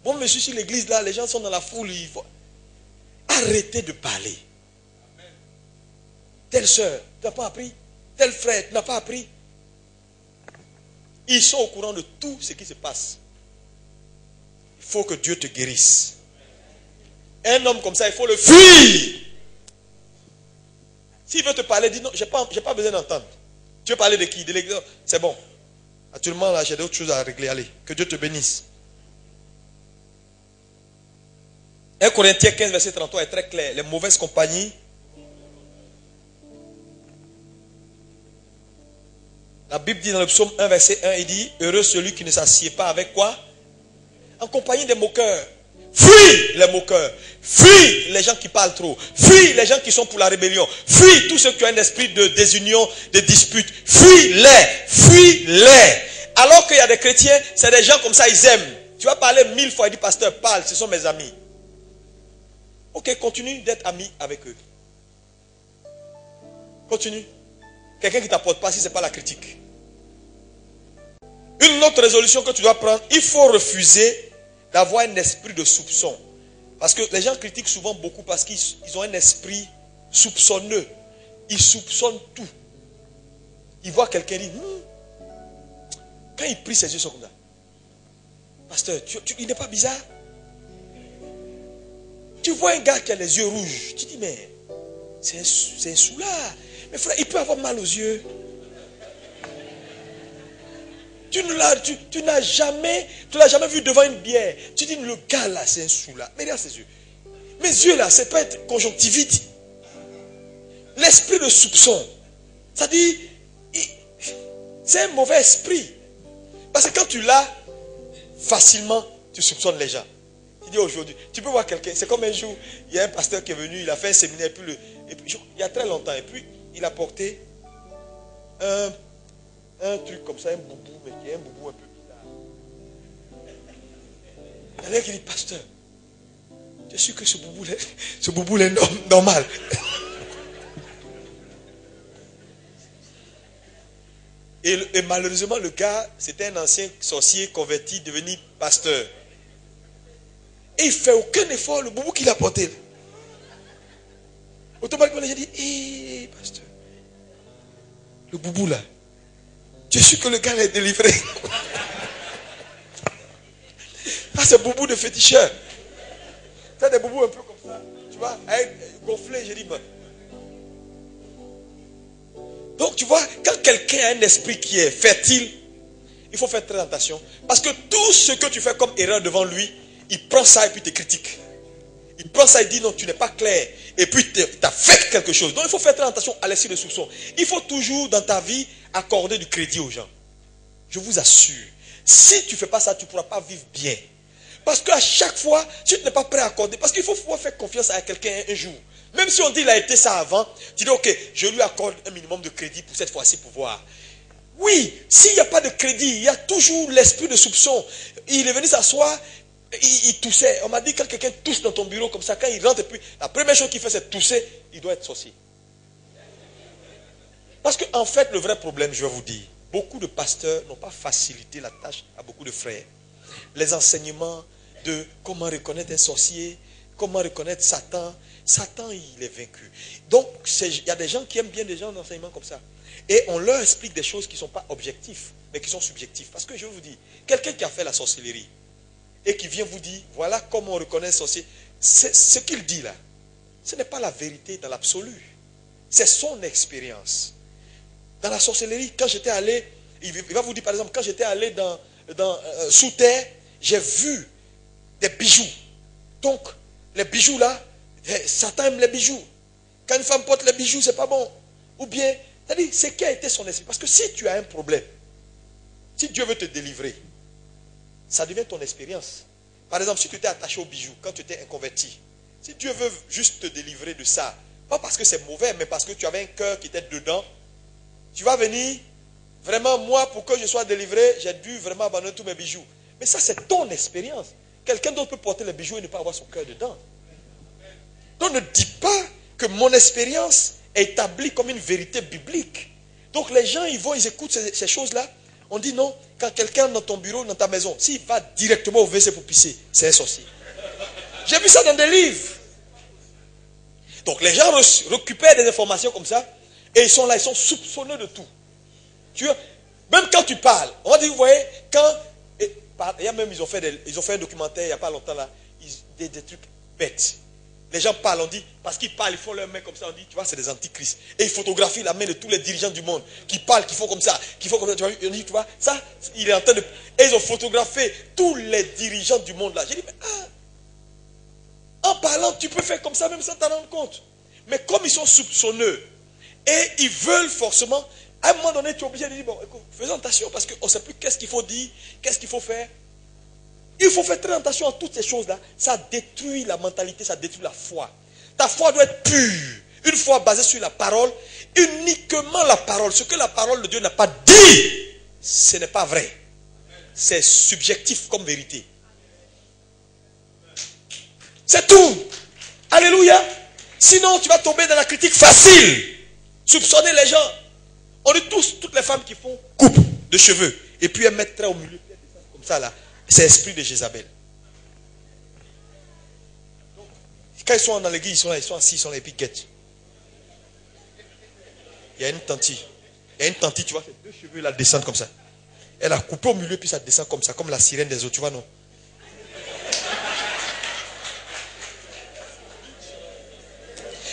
Bon, je suis sur l'église là, les gens sont dans la foule. Arrêtez de parler. Telle soeur, tu n'as pas appris. Tel frère, tu n'as pas appris. Ils sont au courant de tout ce qui se passe. Il faut que Dieu te guérisse. Un homme comme ça, il faut le fuir. S'il veut te parler, dis non, je n'ai pas besoin d'entendre. Tu veux parler de qui? De l'église? C'est bon. Actuellement, là, j'ai d'autres choses à régler. Allez, que Dieu te bénisse. 1 Corinthiens 15, verset 33 est très clair. Les mauvaises compagnies. La Bible dit dans le psaume 1, verset 1, il dit, heureux celui qui ne s'assied pas avec quoi? En compagnie des moqueurs. Fuis les moqueurs. Fuis les gens qui parlent trop. Fuis les gens qui sont pour la rébellion. Fuis tous ceux qui ont un esprit de désunion, de dispute. Fuis-les. Fuis-les. Alors qu'il y a des chrétiens, c'est des gens comme ça, ils aiment. Tu vas parler 1000 fois, il dit, pasteur, parle, ce sont mes amis. Ok, continue d'être ami avec eux. Continue. Quelqu'un qui ne t'apporte pas si ce n'est pas la critique. Une autre résolution que tu dois prendre, il faut refuser d'avoir un esprit de soupçon. Parce que les gens critiquent souvent beaucoup parce qu'ils ont un esprit soupçonneux. Ils soupçonnent tout. Ils voient quelqu'un dire, quand il prie, ses yeux sont comme ça. Pasteur, il n'est pas bizarre? Tu vois un gars qui a les yeux rouges. Tu dis, mais c'est un soulard. Mais frère, il peut avoir mal aux yeux. Tu ne l'as jamais vu devant une bière. Tu dis, le gars là, c'est un soulard. Mais regarde ses yeux. Mes yeux là, c'est pas être conjonctivite. L'esprit de soupçon. Ça dit, c'est un mauvais esprit. Parce que quand tu l'as, facilement, tu soupçonnes les gens. Tu dis aujourd'hui, tu peux voir quelqu'un. C'est comme un jour, il y a un pasteur qui est venu, il a fait un séminaire, et puis il y a très longtemps, et puis il a porté un truc comme ça, un boubou, mais qui est un boubou un peu bizarre. Il y en a qui dit, pasteur, je suis que ce boubou est normal. Et malheureusement, le gars, c'était un ancien sorcier converti, devenu pasteur. Et il ne fait aucun effort, le boubou qu'il a porté. Automatiquement, les gens disent, pasteur, le boubou là, je suis que le gars est délivré. Ça, c'est boubou de féticheur. C'est des boubous un peu comme ça. Tu vois, gonflé, j'ai dit, donc, tu vois, quand quelqu'un a un esprit qui est fertile, il faut faire très attention. Parce que tout ce que tu fais comme erreur devant lui, il prend ça et puis te critique. Il prend ça et dit non, tu n'es pas clair. Et puis tu as fait quelque chose. Donc, il faut faire très attention à l'esprit de soupçon. Il faut toujours, dans ta vie, accorder du crédit aux gens. Je vous assure. Si tu ne fais pas ça, tu ne pourras pas vivre bien. Parce qu'à chaque fois, si tu n'es pas prêt à accorder, parce qu'il faut pouvoir faire confiance à quelqu'un un jour. Même si on dit qu'il a été ça avant, tu dis ok, je lui accorde un minimum de crédit pour cette fois-ci pour voir. Oui, s'il n'y a pas de crédit, il y a toujours l'esprit de soupçon. Il est venu s'asseoir, il toussait. On m'a dit quand quelqu'un tousse dans ton bureau comme ça, quand il rentre et puis la première chose qu'il fait c'est tousser, il doit être sorcier. Parce qu'en fait, le vrai problème, je vais vous dire, beaucoup de pasteurs n'ont pas facilité la tâche à beaucoup de frères. Les enseignements de comment reconnaître un sorcier, comment reconnaître Satan. Satan, il est vaincu. Donc, il y a des gens qui aiment bien des gens d'enseignement comme ça. Et on leur explique des choses qui ne sont pas objectives, mais qui sont subjectives. Parce que je vous dis, quelqu'un qui a fait la sorcellerie et qui vient vous dire, voilà comment on reconnaît un sorcier, ce qu'il dit là, ce n'est pas la vérité dans l'absolu. C'est son expérience. Dans la sorcellerie, quand j'étais allé, il va vous dire par exemple, quand j'étais allé sous terre, j'ai vu des bijoux. Donc, les bijoux là, Satan aime les bijoux. Quand une femme porte les bijoux, c'est pas bon. Ou bien, c'est-à-dire, c'est qui a été son esprit. Parce que si tu as un problème, si Dieu veut te délivrer, ça devient ton expérience. Par exemple, si tu étais attaché aux bijoux, quand tu étais inconverti, si Dieu veut juste te délivrer de ça, pas parce que c'est mauvais, mais parce que tu avais un cœur qui était dedans, tu vas venir Vraiment, moi, pour que je sois délivré, j'ai dû vraiment abandonner tous mes bijoux. Mais ça, c'est ton expérience. Quelqu'un d'autre peut porter les bijoux et ne pas avoir son cœur dedans. Donc ne dis pas que mon expérience est établie comme une vérité biblique. Donc les gens, ils écoutent ces choses-là. On dit non, quand quelqu'un dans ton bureau, dans ta maison, s'il va directement au WC pour pisser, c'est un sorcier. J'ai vu ça dans des livres. Donc les gens récupèrent des informations comme ça et ils sont là, ils sont soupçonneux de tout. Tu vois, même quand tu parles, on va dire, vous voyez, il y a même, ils ont fait un documentaire il n'y a pas longtemps là, des trucs bêtes. Les gens parlent, on dit, parce qu'ils parlent, ils font leur main comme ça, on dit, tu vois, c'est des antichrists. Et ils photographient la main de tous les dirigeants du monde, qui parlent, qui font comme ça, tu vois, on dit, tu vois, ça, il est en train de... Et ils ont photographié tous les dirigeants du monde là. J'ai dit, mais en parlant, tu peux faire comme ça, même sans t'en rendre compte. Mais comme ils sont soupçonneux, et ils veulent forcément, à un moment donné, tu es obligé de dire, bon, écoute, faisons attention, parce qu'on ne sait plus qu'est-ce qu'il faut dire, qu'est-ce qu'il faut faire. Il faut faire très attention à toutes ces choses-là. Ça détruit la mentalité, ça détruit la foi. Ta foi doit être pure. Une foi basée sur la parole, uniquement la parole. Ce que la parole de Dieu n'a pas dit, ce n'est pas vrai. C'est subjectif comme vérité. C'est tout. Alléluia. Sinon, tu vas tomber dans la critique facile. Soupçonner les gens. On dit toutes les femmes qui font coupe de cheveux. Et puis elles mettent très au milieu. Comme ça là. C'est l'esprit de Jézabel. Quand ils sont dans l'église, ils sont là, ils sont assis, ils sont là, et puis guettent. Il y a une tantille. Tu vois, ces deux cheveux là descendent comme ça. Elle a coupé au milieu, puis ça descend comme ça, comme la sirène des eaux, tu vois, non?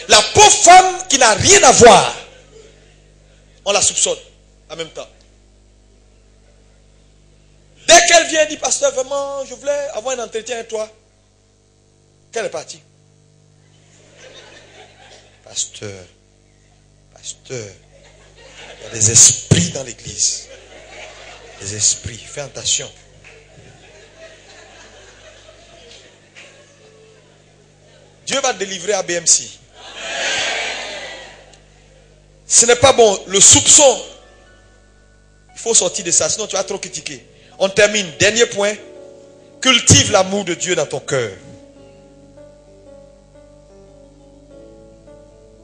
La pauvre femme qui n'a rien à voir, on la soupçonne en même temps. Dès qu'elle vient, elle dit, pasteur, vraiment, je voulais avoir un entretien avec toi. Qu'elle est partie. Pasteur, il y a des esprits dans l'église. Des esprits, fais attention. Dieu va te délivrer à BMC. Ce n'est pas bon, le soupçon. Il faut sortir de ça, sinon tu vas trop critiquer. On termine. Dernier point. Cultive l'amour de Dieu dans ton cœur.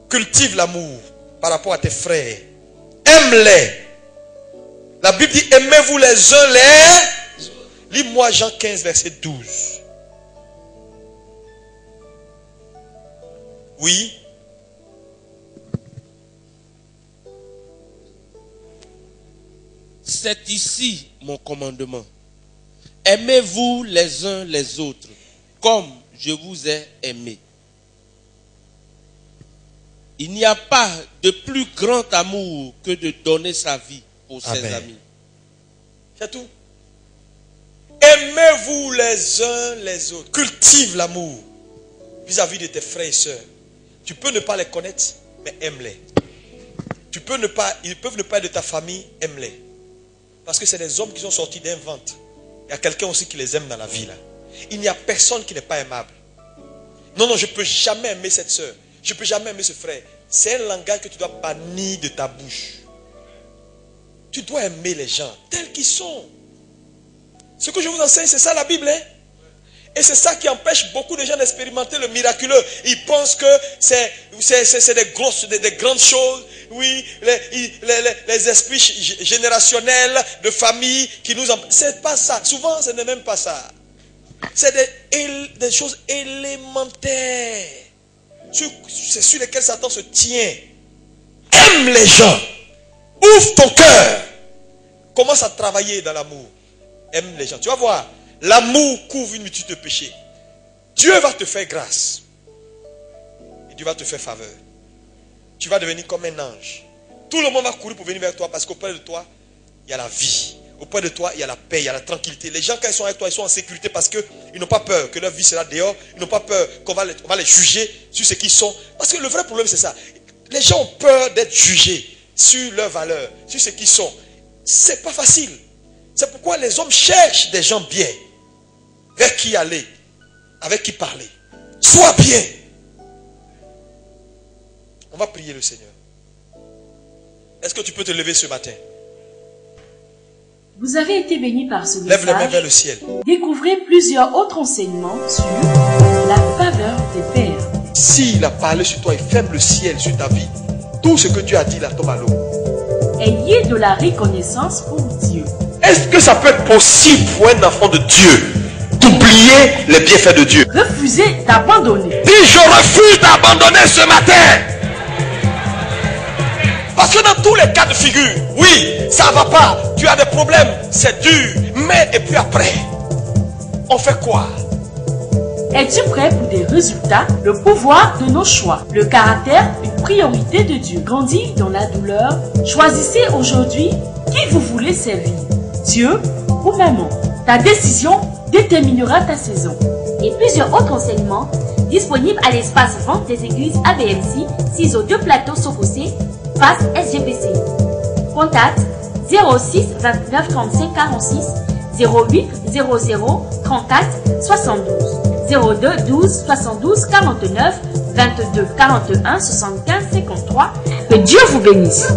Cultive l'amour par rapport à tes frères. Aime-les. La Bible dit, aimez-vous les uns les... Lis-moi Jean 15, verset 12. Oui. C'est ici mon commandement. Aimez-vous les uns les autres, comme je vous ai aimé. Il n'y a pas de plus grand amour que de donner sa vie pour ses amis. C'est tout. Aimez-vous les uns les autres. Cultive l'amour vis-à-vis de tes frères et sœurs. Tu peux ne pas les connaître, mais aime-les. Ils peuvent ne pas être de ta famille, aime-les. Parce que c'est des hommes qui sont sortis d'un ventre. Il y a quelqu'un aussi qui les aime dans la vie là. Il n'y a personne qui n'est pas aimable. Non, je ne peux jamais aimer cette soeur. Je ne peux jamais aimer ce frère. C'est un langage que tu dois bannir de ta bouche. Tu dois aimer les gens tels qu'ils sont. Ce que je vous enseigne, c'est ça la Bible. Hein? Et c'est ça qui empêche beaucoup de gens d'expérimenter le miraculeux. Ils pensent que c'est des grandes choses. Oui, les esprits générationnels de famille qui nous empêchent. C'est pas ça. Souvent, ce n'est même pas ça. C'est des choses élémentaires. C'est sur lesquelles Satan se tient. Aime les gens. Ouvre ton cœur. Commence à travailler dans l'amour. Aime les gens. Tu vas voir. L'amour couvre une multitude de péchés. Dieu va te faire grâce. Et Dieu va te faire faveur. Tu vas devenir comme un ange. Tout le monde va courir pour venir vers toi parce qu'auprès de toi, il y a la vie. Auprès de toi, il y a la paix, il y a la tranquillité. Les gens, quand ils sont avec toi, ils sont en sécurité parce qu'ils n'ont pas peur que leur vie sera dehors. Ils n'ont pas peur qu'on va les juger sur ce qu'ils sont. Parce que le vrai problème, c'est ça. Les gens ont peur d'être jugés sur leurs valeurs, sur ce qu'ils sont. C'est pas facile. C'est pourquoi les hommes cherchent des gens bien. Vers qui aller, avec qui parler. Sois bien. On va prier le Seigneur. Est-ce que tu peux te lever ce matin? Vous avez été bénis par ce Lève les mains vers message. le ciel. Découvrez plusieurs autres enseignements sur la faveur des pères. S'il a parlé sur toi, il ferme le ciel sur ta vie. Tout ce que Dieu a dit là tombe à l'eau. Ayez de la reconnaissance pour Dieu. Est-ce que ça peut être possible pour un enfant de Dieu d'oublier les bienfaits de Dieu? Refusez d'abandonner. Dis, je refuse d'abandonner ce matin. Parce que dans tous les cas de figure, oui, ça va pas, tu as des problèmes, c'est dur, mais et puis après, on fait quoi? Es-tu prêt pour des résultats? Le pouvoir de nos choix. Le caractère, une priorité de Dieu. Grandis dans la douleur. Choisissez aujourd'hui qui vous voulez servir. Dieu ou maman. Ta décision déterminera ta saison. Et plusieurs autres enseignements disponibles à l'espace vente des églises ABMC, 602 Plateau Sokossé, face SGPC. Contact 06 29 35 46 08 00 34 72 02 12 72 49 22 41 75 53. Que Dieu vous bénisse.